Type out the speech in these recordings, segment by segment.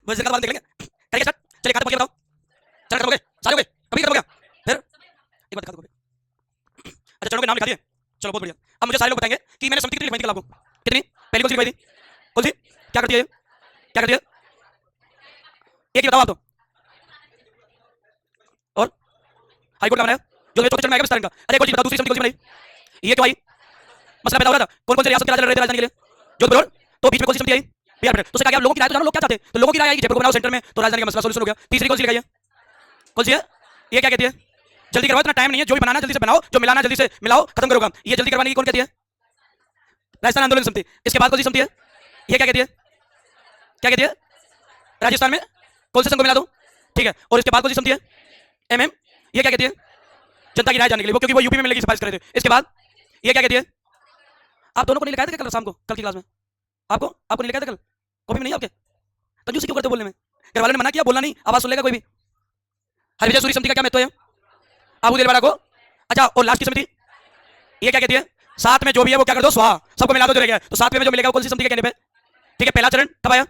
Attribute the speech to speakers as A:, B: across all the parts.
A: मुझे बाद देख लेंगे। करिए स्टार्ट, चलिए काटो बताओ। चल खत्म हो गए, सारे हो गए, कभी खत्म हो गया। फिर एक बार दिखा दो। अच्छा चलो के नाम लिखा दिए, चलो बहुत बढ़िया। अब मुझे सारे लोग बताएंगे कि मैंने समिति कितनी लिखवाई थी कल आपको, कितनी? पहली कौन सी लिखवाई थी? कौन सी? क्या करती है? क्या करती है? एक ही बताओ आप तो। और हाई कोर्ट का बनाया जो चौथे चरण में आएगा विस्तारण का। अरे एक और चीज बताओ, दूसरी समिति कौन सी बनाई? ये क्यों आई? मसला पैदा हो रहा था, कौन कौन से रियासत के राजा लड़ रहे थे राजधानी के लिए? जोधपुर। तो बीच में कौन सी समिति आई? बिहार पटेल। तो उसने कहा आप लोगों की राय तो जानो, लोग क्या चाहते हैं, तो लोगों की राय आएगी जयपुर को बनाओ सेंटर में, तो राजधानी का मसला सोल्यूशन हो गया। तीसरी कौन सी लिखाई है? कौन सी है? ये क्या कहती है? जल्दी करवाओ, इतना टाइम नहीं है, जो भी बनाना जल्दी से बनाओ, जो मिलाना जल्दी से मिलाओ, खत्म करो काम। ये जल्दी करवाने की कौन कहती है? राजस्थान आंदोलन समिति। इसके बाद कौन सी समिति है? ये क्या कहती है? क्या कहती है? राजस्थान में कौन से संघ को मिला दो, ठीक है। और इसके बाद कौन सी समिति है? एमएम। ये क्या कहती है? जनता की राय जानने के लिए, वो क्योंकि वो यूपी में मिलेगी सिफारिश कर रहे थे। इसके बाद ये क्या कहती है? आप दोनों को नहीं लिखाया था कल शाम को, कल की क्लास में? आपको आपको नहीं लिखाया था कल? कॉपी में नहीं आपके? कंजूसी क्यों करते हो बोलने में? घर वालों ने मना किया, बोलना नहीं, आवाज सुन लेगा कोई भी। हरिविजय सूरी समिति का क्या महत्व है? आबू दिलवाड़ा को। अच्छा और लास्ट की समिति ये क्या कहती है? साथ में जो भी है वो क्या कर दो, स्वाहा, सबको मिला दो जो रह गया। तो सातवें में जो मिलेगा वो कौन सी समिति के कहने पे? ठीक है, पहला चरण कब आया?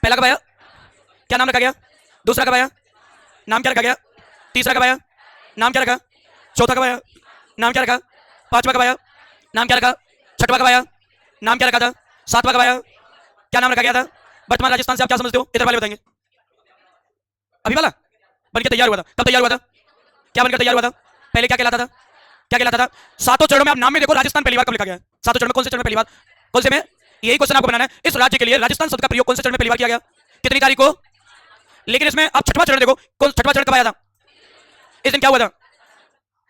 A: पहला कब आया? क्या नाम रखा गया? दूसरा कब आया? नाम क्या रखा गया? तीसरा कब आया? नाम क्या रखा? चौथा कब आया? नाम क्या रखा? पांचवा कब आया? नाम क्या रखा? छठवा कब आया? नाम क्या रखा था? सातवां कब आया? क्या नाम रखा गया था? वर्तमान राजस्थान से आप क्या समझते हो? इधर वाले बताएंगे। अभी वाला बनके तैयार हुआ था, कब तैयार हुआ था? क्या बनकर तैयार हुआ था? पहले क्या कहलाता था? क्या कहलाता था? सातों चरणों में आप नाम में देखो, राजस्थान पहली बार कब लिखा गया है? सातों चरण में कौन से चरण में पहली बार? कौन से में? यही क्वेश्चन आपको बनाना है। इस राज्य के लिए राजस्थान शब्द का प्रयोग कौन से चरण में पहली बार किया गया? कितनी तारीख को? लेकिन इसमें आप छठवां चरण देखो, कौन छठवां चरण कब आया था? इस दिन क्या हुआ था?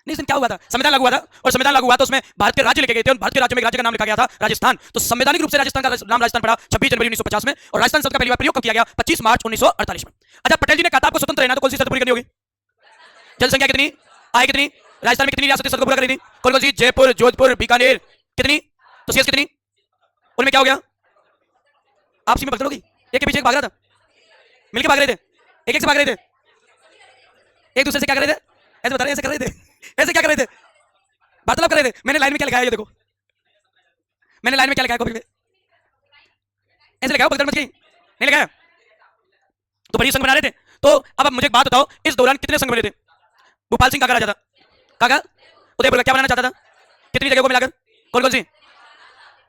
A: नहीं, इस दिन क्या हुआ था? संविधान लागू हुआ था, और संविधान लागू हुआ तो उसमें भारत के राज्य लिखे गए थे, और भारत के राज्य में एक राज्य का नाम लिखा गया था राजस्थान। तो संवैधानिक रूप से राजस्थान का नाम राजस्थान पड़ा 26 जनवरी 1950 में, और राजस्थान शब्द का पहली बार प्रयोग कब किया गया? 25 मार्च 1948 में। अच्छा, पटेल जी ने कहा था आपको स्वतंत्र रहना, तो कौन सी शर्त पूरी करनी होगी? जनसंख्या कितनी? आय कितनी? राजस्थान में कितनी रियासतें शर्त पूरा कर रही थी? कौन कौन सी? जयपुर, जोधपुर, बीकानेर। कितनी? तो शेष कितनी? उनमें क्या हो गया? आपसी में भगदड़ होगी, एक के पीछे एक भाग रहा था, मिलके भाग रहे थे, एक एक से भाग रहे थे, एक दूसरे से क्या कर रहे थे? ऐसे बता रहे, ऐसे कर रहे थे, ऐसे क्या कर रहे थे? वार्तालाप कर रहे थे। मैंने लाइन में क्या लिखा है ये देखो, मैंने लाइन में क्या लिखा है कॉपी में? ऐसे लिखा है, भगदड़ मच गई, नहीं लिखा है? तो बड़ी संघ बना रहे थे। तो अब मुझे एक बात बताओ, इस दौरान कितने संघ बने थे? भोपाल सिंह का राजा था, काका उदयपुर का क्या बनाना चाहता था? कितनी जगह को मिलाकर? कौन कौन सी?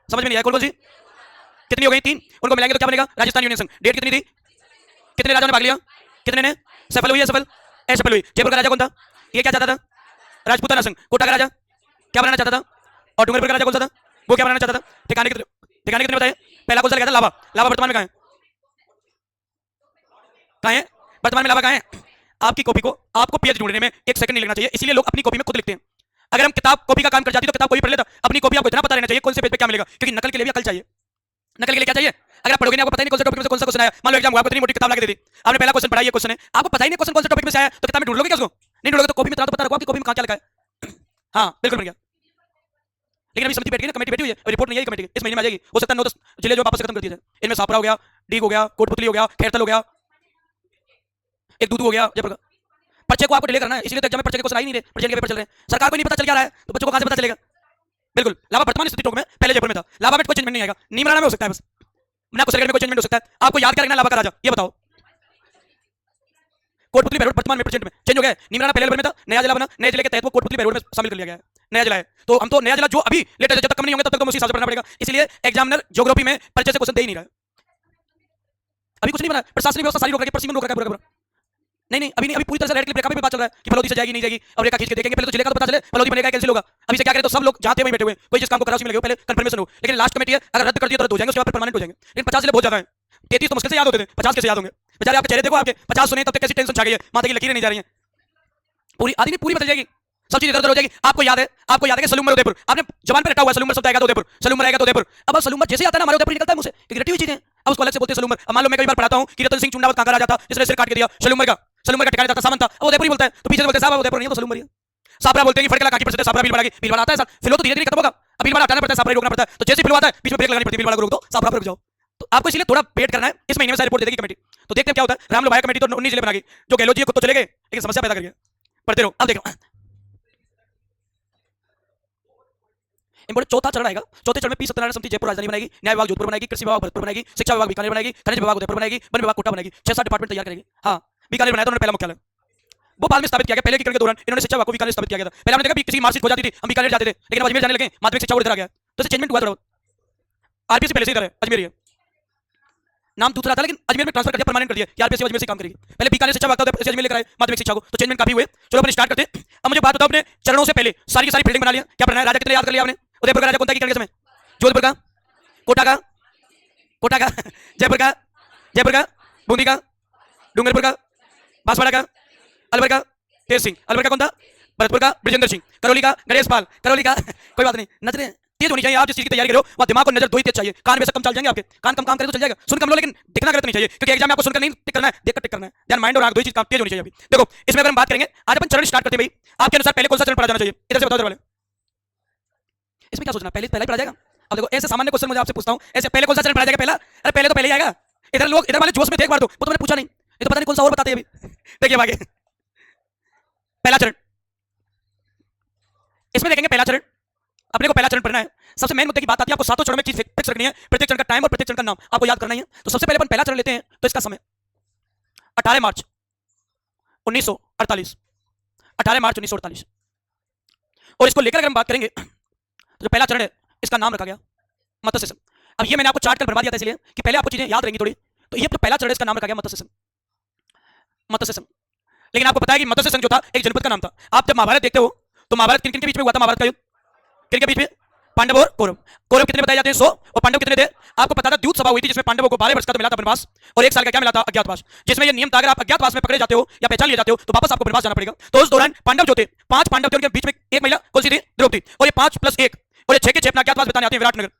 A: समझ में नहीं आया, कौन कौन सी? कितनी हो गई? 3। उनको मिलाएंगे तो क्या बनेगा? राजस्थान यूनियन संघ। डेट कितनी थी? कितने राजाओं ने भाग लिया? कितने ने? सफल हुई है? सफल असफल हुई? जयपुर का राजा कौन था? ये क्या चाहता था? राजपूताना संघ। कोटा का राजा क्या बनाना चाहता था? और डूंगरपुर का राजा कौन सा था? वो क्या बनाना चाहता था? ठिकाने कितने बताए? पहला कौन सा लिखा था? लावा। लावा वर्तमान में कहां है? कहां है वर्तमान में? लावा कहां है? आपकी कॉपी को आपको पेज ढूंढने में 1 सेकंड नहीं लगना चाहिए, इसीलिए लोग अपनी कॉपी में खुद लिखते हैं। अगर हम किताब कॉपी का काम कर जाती तो किताब कॉपी पढ़ लेता। अपनी कॉपी आपको इतना पता रहना चाहिए कौन से पेज पे क्या मिलेगा, क्योंकि नकल के लिए भी अकल चाहिए। नकल के लिए क्या चाहिए? अगर आप पढ़ोगे नहीं, आपको पता ही नहीं कौन सा टॉपिक में से कौन सा क्वेश्चन आया। मान लो एग्जाम हुआ, आपको इतनी मोटी किताब ला के दे दी, आपने पहला क्वेश्चन पढ़ा, ये क्वेश्चन है, आपको पता ही नहीं क्वेश्चन कौन सा टॉपिक में से आया, तो किताब में ढूंढ लोगे क्या उसको? नहीं ढूंढोगे तो कॉपी में तो पता रखो आपकी कॉपी में कहां क्या लिखा है। हाँ बिल्कुल बढ़िया। लेकिन अभी समिति बैठ गई ना, कमेटी बैठी हुई है, रिपोर्ट नहीं आई कमेटी की, इस महीने में आ जाएगी। हो सकता है 9-10 जिले जो वापस खत्म कर दिए जाए। इनमें सापरा हो गया, डीग हो गया, कोटपुतली हो गया, खैरतल हो गया, एक दूधू हो गया, जयपुर का। पर्चे को आपको डिले करना है, इसलिए तो एग्जाम में पर्चे के क्वेश्चन आ ही नहीं रहे, पर्चे के पेपर चल रहे हैं। सरकार को नहीं पता चल क्या रहा है, तो बच्चों को कहां से पता चलेगा? बिल्कुल। लावा वर्तमान स्थिति टोक में पहले जयपुर में था, लावा में कोई चेंजमेंट नहीं आएगा, नीमराना में हो सकता है बस, ना कुछ में कोई चेंजमेंट हो सकता है। आपको याद क्या रखना? लावा का राजा, ये बताओ। कोटपुतली बैरोड वर्तमान में प्रेजेंट में चेंज हो गया है। नीमराना पहले में था, नया जिला बना, नए जिले के तहत वो कोटपुतली बैरोड में शामिल कर लिया गया है, नया जिला है। तो हम तो नया जिला जो अभी लेटेस्ट जब तक कम नहीं होंगे तब तक तो उसी हिसाब से पढ़ना पड़ेगा। इसलिए एग्जामिनर ज्योग्राफी में परिचय से क्वेश्चन दे ही नहीं रहा है, अभी कुछ नहीं बना। प्रशासनिक व्यवस्था सारी रोक रखी है, परसिंग रोक रखा है पूरा। नहीं अभी नहीं, अभी पूरी तरह से रेड क्लिप रेखा पे बात चल रहा है कि फलोदी से जाएगी नहीं जाएगी, अब रेखा खींच के देखेंगे, पहले तो जिले का तो पता चले, फलोदी बनेगा कैंसिल होगा। अभी से क्या करें, तो सब लोग जाते वहीं बैठे हुए, कोई जिस काम को करा उसी में लगे, पहले कंफर्मेशन हो। लेकिन लास्ट कमेटी है, अगर रद्द कर दिया तो रद्द हो जाएंगे, उसके बाद परमानेंट हो जाएंगे। लेकिन 50 जिले बहुत ज्यादा है, 33 तो मुश्किल से याद होते थे, 50 कैसे याद होंगे? बेचारे आपके चेहरे देखो, आपके 50 सुने तब तक कैसी टेंशन छा गई है, माथा की लकीरें नहीं जा रही हैं, पूरी आधी नहीं पूरी बदल जाएगी, सब चीज इधर-उधर हो जाएगी। आपको याद है कि सलूमर उदयपुर, आपने जबान पे रटा हुआ है, सलूमर शब्द आएगा तो उदयपुर, सलूमर आएगा तो उदयपुर। अब सलूमर जैसे आता है ना हमारे उदयपुर निकलता है मुंह से, क्योंकि रटी हुई चीजें, अब उसको अलग से बोलते हैं सलूमर। अब मान लो मैं कई बार पढ़ाता हूं कि रतन सिंह चुंडावत कहां का राजा था जिसने सिर काट के दिया, सलूमर का ठिकाना था सामंत था, अब उदयपुर ही बोलता है। तो पीछे से बोलते हैं साहब उदयपुर नहीं है, तो सलूमर है। सापरा बोलते हैं कि फटकला काटी पर से सापरा भीलवाड़ा की, भीलवाड़ा आता है सर, फिलो तो धीरे-धीरे खत्म होगा, अब भीलवाड़ा हटाना पड़ता है, सापरा रोकना पड़ता है। तो जैसे फिलो आता है बीच में ब्रेक लगानी पड़ती है, भीलवाड़ा को रोक दो, सापरा पर रुक जाओ। तो आपको इसलिए थोड़ा वेट करना है, इस महीने में सारी रिपोर्ट दे देगी कमेटी। तो देखते हैं क्या होता है। राम लोभाया कमेटी तो 19 जिले बना गई, जो गहलोत जी खुद तो चले गए लेकिन समस्या पैदा कर गए। पढ़ते रहो, अब देखो इंपॉर्टेंट चौथा चरण आएगा। चौथे चरण में पी सत्यनारायण समिति जयपुर राजधानी बनाएगी, न्याय विभाग जोधपुर बनाएगी, कृषि विभाग भरतपुर बनाएगी, शिक्षा विभाग बीकानेर बनाएगी, खनिज विभाग उदयपुर बनाएगी, वन विभाग कोटा बनाएगी। 6-7 डिपार्टमेंट तैयार करेगी। हाँ, बीकानेर बनाया था उन्होंने पहला मुख्यालय, भोपाल में स्थापित किया गया। पहले की के दौरान इन्होंने शिक्षा विभाग को बीकानेर स्थापित किया गया था। पहले हमने देखा कि किसी की मार्कशीट हो जाती थी, हम बीकानेर जाते थे, लेकिन अजमेर जाने लगे, माध्यमिक शिक्षा बोर्ड इधर आ गया, तो चेंजमेंट हुआ थोड़ा। आरपीएस पहले से इधर है, अजमेर ही है, नाम दूसरा था लेकिन अजमेर में ट्रांसफर कर दिया, परमानेंट कर दिया कि आरपीएस अजमेर से काम करेगी। पहले बीकानेर शिक्षा विभाग था, अजमेर लेकर आए माध्यमिक शिक्षा को, तो चेंजमेंट काफी हुए। चलो अपन स्टार्ट करते हैं। अब मुझे बात बताओ, अपने चरणों से पहले सारी की सारी फील्डिंग बना लिया, क्या पढ़ना है? राजा कितने याद कर लिया आपने? उदयपुर का राजा कौन था? की समय जोधपुर का, कोटा का, कोटा का, जयपुर का, जयपुर का, बूंदी का, डूंगरपुर का, बांसवाड़ा का, अलवर का तेज सिंह, अलवर का कौन था? भरतपुर का बृजेंद्र सिंह, करौली का गणेश पाल, करौली का कोई बात नहीं, नजरें तेज होनी चाहिए। आप जिस चीज की तैयारी करो वहाँ दिमाग और नजर दो ही तेज चाहिए। कान वैसे कम चल जाएंगे आपके, कान कम काम करे तो चल जाएगा, सुन कम लो लेकिन दिखना गलत नहीं चाहिए, क्योंकि एग्जाम में आपको सुनकर नहीं टिक करना है, देखकर टिक करना है। ध्यान माइंड और आंख दो ही चीज काम तेज होनी चाहिए। अभी देखो इसमें अगर हम बात करेंगे, आज अपन चरण स्टार्ट करते हैं भाई, आपके अनुसार पहले कौन सा चरण पढ़ा जाना चाहिए? इधर से बताओ वाले, इसमें क्या सोचना? पहले पहला ही पढ़ा जाएगा। अब देखो ऐसे सामान्य क्वेश्चन मुझे आपसे पूछता हूं, ऐसे पहले कौन सा चरण पढ़ा जाएगा? पहला? अरे पहले तो पहले ही आएगा। इधर लोग इधर वाले जोश में देख बार दो, वो तो मैंने पूछा नहीं, ये तो पता नहीं कौन सा और बताते हैं अभी। देखिए आगे पहला चरण, इसमें देखेंगे पहला चरण, अपने को पहला चरण पढ़ना है। सबसे मेन मुद्दे की बात आती है, आपको सातों चरणों में चीज फिक्स रखनी है, प्रत्येक चरण का टाइम और प्रत्येक चरण का नाम आपको याद करना ही है। तो सबसे पहले अपन पहला चरण लेते हैं, तो इसका समय 18 मार्च 1948, 18 मार्च 1948। और इसको लेकर अगर हम बात करेंगे तो जो पहला चरण है इसका नाम रखा गया मत्स्य संघ। अब ये मैंने आपको चार्ट कर भरवा दिया था इसलिए कि पहले आपको चीजें याद रहेंगी थोड़ी। तो ये जो पहला चरण है इसका नाम रखा गया मत्स्य संघ, मत्स्य संघ। लेकिन आपको पता है कि मत्स्य संघ जो था एक जनपद का नाम था। आप जब महाभारत देखते हो तो महाभारत किन किन के बीच में हुआ था? महाभारत का युद्ध किन के बीच में? पांडव और कौरव। कौरव कितने बताए जाते हैं? 100, और पांडव कितने थे? आपको पता था द्यूत सभा हुई थी जिसमें पांडवों को 12 वर्ष का तो मिला था वनवास, और 1 साल का क्या मिला था? अज्ञातवास। जिसमें ये नियम था अगर आप अज्ञातवास में पकड़े जाते हो या पहचान लिए जाते हो तो वापस आपको वनवास जाना पड़ेगा। तो उस दौरान पांडव जो थे 5 पांडव थे, उनके बीच में एक महिला कौन सी थी? द्रौपदी। और ये 5 + 1 और ये 6 के 6 अपना अज्ञातवास बताने आते हैं विराटनगर।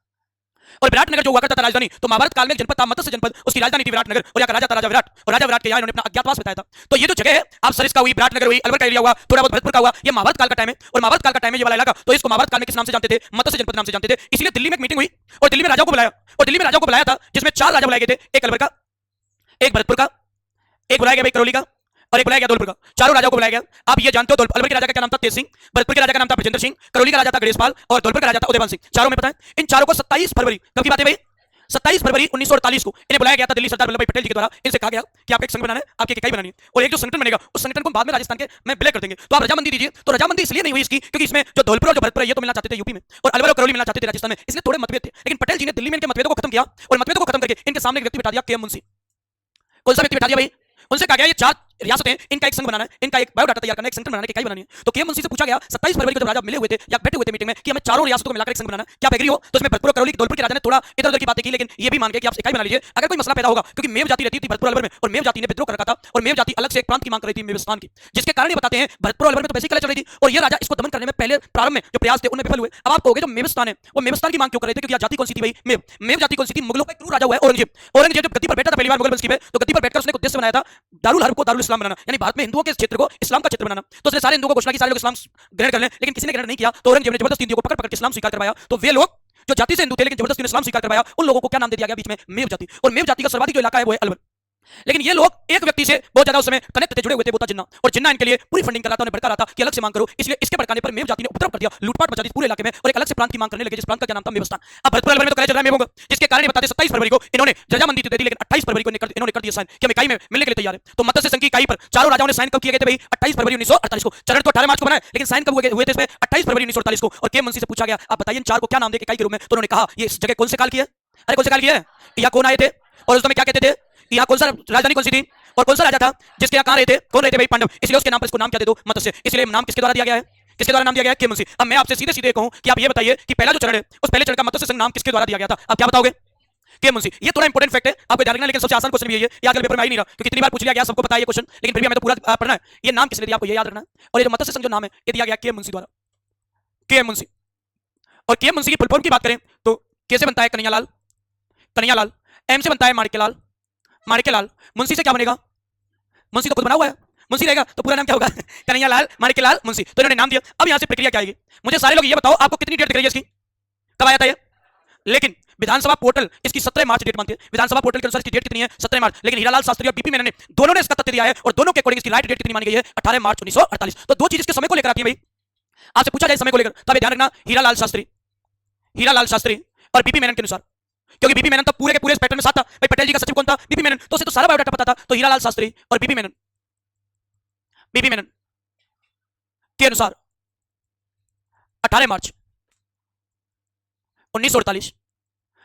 A: और विराटनगर जो हुआ करता था राजधानी, तो महाभारत काल में जनपद था मत्स्य जनपद, उसकी राजधानी थी विराटनगर, और यहाँ का राजा था राजा विराट, और राजा विराट के यहाँ इन्होंने अपना अज्ञातवास बताया था। तो ये जो जगह है, आप सरिस्का हुई, विराटनगर हुई, अलवर का एरिया हुआ, थोड़ा बहुत भरतपुर का हुआ, ये महाभारत काल का टाइम है। और महाभारत काल का टाइम है ये वाला इलाका, तो इसको महाभारत काल में किस नाम से जानते थे? मत्स्य जनपद नाम से जानते थे। इसलिए दिल्ली में एक मीटिंग हुई और दिल्ली में राजाओं को बुलाया, और दिल्ली में राजाओं को बुलाया था जिसमें 4 राजा बुलाए गए थे, एक अलवर का, एक भरतपुर का, एक बुलाया गया करौली का, और एक बुलाया गया धौलपुर का। चारों राजाओं को बुलाया गया। आप ये जानते हो अलवर के राजा का क्या नाम था? तेज सिंह। भरतपुर के राजा का नाम था बृजेंद्र सिंह। करौली का राजा था गणेश पाल, और धौलपुर का राजा था उदयपाल सिंह। चारों में पता है। इन चारों को 27 फरवरी, कब की बात है भाई? 27 फरवरी 1948 को इन्हें बुलाया गया था दिल्ली सरदार वल्लभ भाई पटेल जी के द्वारा। इनसे कहा गया कि आपको एक संघ बनाना है, आपकी एक इकाई बनानी है, और एक जो संगठन बनेगा उस संगठन को बाद में राजस्थान के में विलय कर देंगे। तो आप रजामंदी दीजिए। तो रजामंदी इसलिए नहीं हुई इसकी क्योंकि इसमें जो धौलपुर और जो भरतपुर है ये तो मिलना चाहते थे यूपी में, और अलवर और करौली मिलना चाहते थे राजस्थान में, इसलिए थोड़े मतभेद थे। लेकिन पटेल जी ने दिल्ली में इनके मतभेदों को खत्म किया, और मतभेदों को खत्म करके इनके सामने एक व्यक्ति बिठा दिया, के एम मुंशी। कौन सा व्यक्ति बिठा दिया भाई? उनसे कहा गया ये 4 रियासतें, इनका एक संघ बनाना है, इनका एक बायोडाटा तैयार करना है, एक संगठन बनाने की इकाई बनानी है। तो के मुंशी से पूछा गया 27 फरवरी को जब राजा मिले हुए थे या बैठे हुए थे मीटिंग में कि हमें चारों रियासतों को मिलाकर एक संघ बनाना है, क्या आप एग्री हो? तो इसमें भरतपुर करौली धौलपुर के राजा ने थोड़ा इधर उधर की बातें की, लेकिन ये भी मान गए कि आप इकाई बना लीजिए। अगर कोई मसला पैदा होगा, क्योंकि मेव जाति रहती थी भरतपुर अलवर में, और मेव जाति ने विद्रोह कर रखा था, और मेव जाति अलग से एक प्रांत की मांग कर रही थी मेवस्थान की, जिसके कारण ये बताते हैं भरतपुर अलवर में तो वैसे ही कलह चल रही थी, और ये राजा इसको दमन करने में पहले प्रारंभ में जो प्रयास थे उनमें विफल हुए। अब आप कहोगे जो मेवस्थान है वो मेवस्थान की मांग क्यों कर रहे थे? क्योंकि जाति कौन सी थी भाई? मेव। मेव जाति कौन सी थी? मुगलों का एक क्रूर राजा हुआ है औरंगजेब। औरंगजेब जब गद्दी पर बैठा था पहली बार मुगल वंश की में, तो गद्दी पर बैठकर उसने उद्देश्य बनाया था दारुल हर्ब को दारुल इस्लाम बनाना, यानी भारत में हिंदुओं के क्षेत्र को इस्लाम का क्षेत्र बनाना। तो उसने सारे हिंदुओं को घोषणा की सारे लोग इस्लाम ग्रहण कर लें, लेकिन किसी ने ग्रहण नहीं किया। तो औरंगजेब ने जबरदस्ती हिंदुओं को पकड़ पकड़ के इस्लाम स्वीकार करवाया। तो वे लोग जो जाति से हिंदू थे लेकिन जबरदस्ती इस्लाम स्वीकार करवाया, उन लोगों को क्या नाम दे दिया गया बीच में? मेव जाति। और मेव जाति का सर्वाधिक जो इलाका है वो है अलवर। लेकिन ये लोग एक व्यक्ति से बहुत ज्यादा उस समय कनेक्ट थे, जुड़े हुए थे, वो था जिन्ना। और जिन्ना इनके लिए पूरी फंडिंग कर रहा था, उन्हें भड़का रहा था कि अलग से मांग करो। इसलिए इसके भड़काने पर मेव जाति ने उपद्रव कर दिया, लूटपाट मचा दी पूरे इलाके में, और एक अलग से प्रांत की मांग करने लगे, जिस प्रांत का क्या नाम था? मेवस्थान। अब भरतपुर अलवर में तो कलह चल रहा है मेवों का, जिसके कारण बताते 27 फरवरी को इन्होंने रजामंदी दे दी, लेकिन 28 फरवरी को इन्होंने कर दिया साइन कि हम इकाई में मिलने के लिए तैयार है। तो मत्स्य संघ की इकाई पर चारों राजाओं ने साइन कब किए गए थे भाई? 28 फरवरी 1948 को। चरण तो 18 मार्च को बना है, लेकिन साइन कब हुए थे इसमें? 28 फरवरी 1948 को। और के मुंशी से पूछा गया आप बताइए इन 4 को क्या नाम दें इकाई के रूप में? तो उन्होंने कहा ये इस जगह कौन से काल की है? अरे कौन से काल की है? यहाँ कौन आए थे और उस समय क्या कहते थे? यहाँ कौन सा राजधानी कौन सी थी और कौन सा राजा था जिसके यहाँ कहाँ रहे थे? कौन रहे थे भाई? पांडव। इसलिए उसके नाम पर इसको नाम क्या दे दो? मत्स्य। इसलिए नाम किसके द्वारा दिया गया है? किसके द्वारा नाम दिया गया है? के मुंशी। अब मैं आपसे सीधे सीधे कहूं कि आप ये बताइए कि पहला जो चरण है उस पहले चरण का मत्स्य संघ नाम किसके द्वारा दिया गया था? आप क्या बताओगे? के मुंशी। ये थोड़ा इंपॉर्टेंट फैक्ट है, आपको ध्यान रखना। लेकिन सबसे आसान क्वेश्चन भी है, आगे पेपर में आ ही नहीं रहा क्योंकि इतनी बार पूछ लिया गया, सबको पता है ये क्वेश्चन, लेकिन फिर भी हमें तो पूरा पढ़ना है। ये नाम किसने दिया आपको ये याद रखना है। और ये जो मत्स्य संघ जो नाम है ये दिया गया के मुंशी द्वारा, के मुंशी। और के मुंशी की फुल फॉर्म की बात करें तो के से बनता है कन्हैयालाल, कन्हैयालाल। एम से बनता है माणिक्यलाल, माणिक्यलाल। मुंशी से क्या बनेगा? मुंशी तो खुद बना हुआ है, मुंशी रहेगा तो पूरा नाम क्या होगा? कन्हैयालाल माणिक्यलाल मुंशी। तो इन्होंने नाम दिया। अब यहां से प्रक्रिया क्या आएगी? मुझे सारे लोग ये बताओ आपको कितनी डेट दिख रही है इसकी? कब आया था ये? लेकिन विधानसभा पोर्टल इसकी 17 मार्च डेट मानती है। विधानसभा पोर्टल के अनुसार इसकी डेट कितनी है? 17 मार्च। लेकिन हीरालाल शास्त्री और बीपी मेनन ने दोनों ने इसका तथ्य दिया है, और दोनों के अकॉर्डिंग इसकी राइट डेट कितनी मानी गई है? 18 मार्च 1948। तो दो चीज इसके समय को लेकर आती है भाई। आपसे पूछा जाए समय को लेकर, तब ध्यान रखना हीरालाल शास्त्री हीरालाल शास्त्री और बीपी मेनन के अनुसार, क्योंकि बीपी मेनन तो पूरे के पूरे पैटर्न में साथ था भाई, पटेल जी का सचिव कौन था, बीपी मेनन, तो उसे तो सारा बायोडाटा पता था। तो हीरालाल शास्त्री और बीपी मेनन के अनुसार 18 मार्च 1948,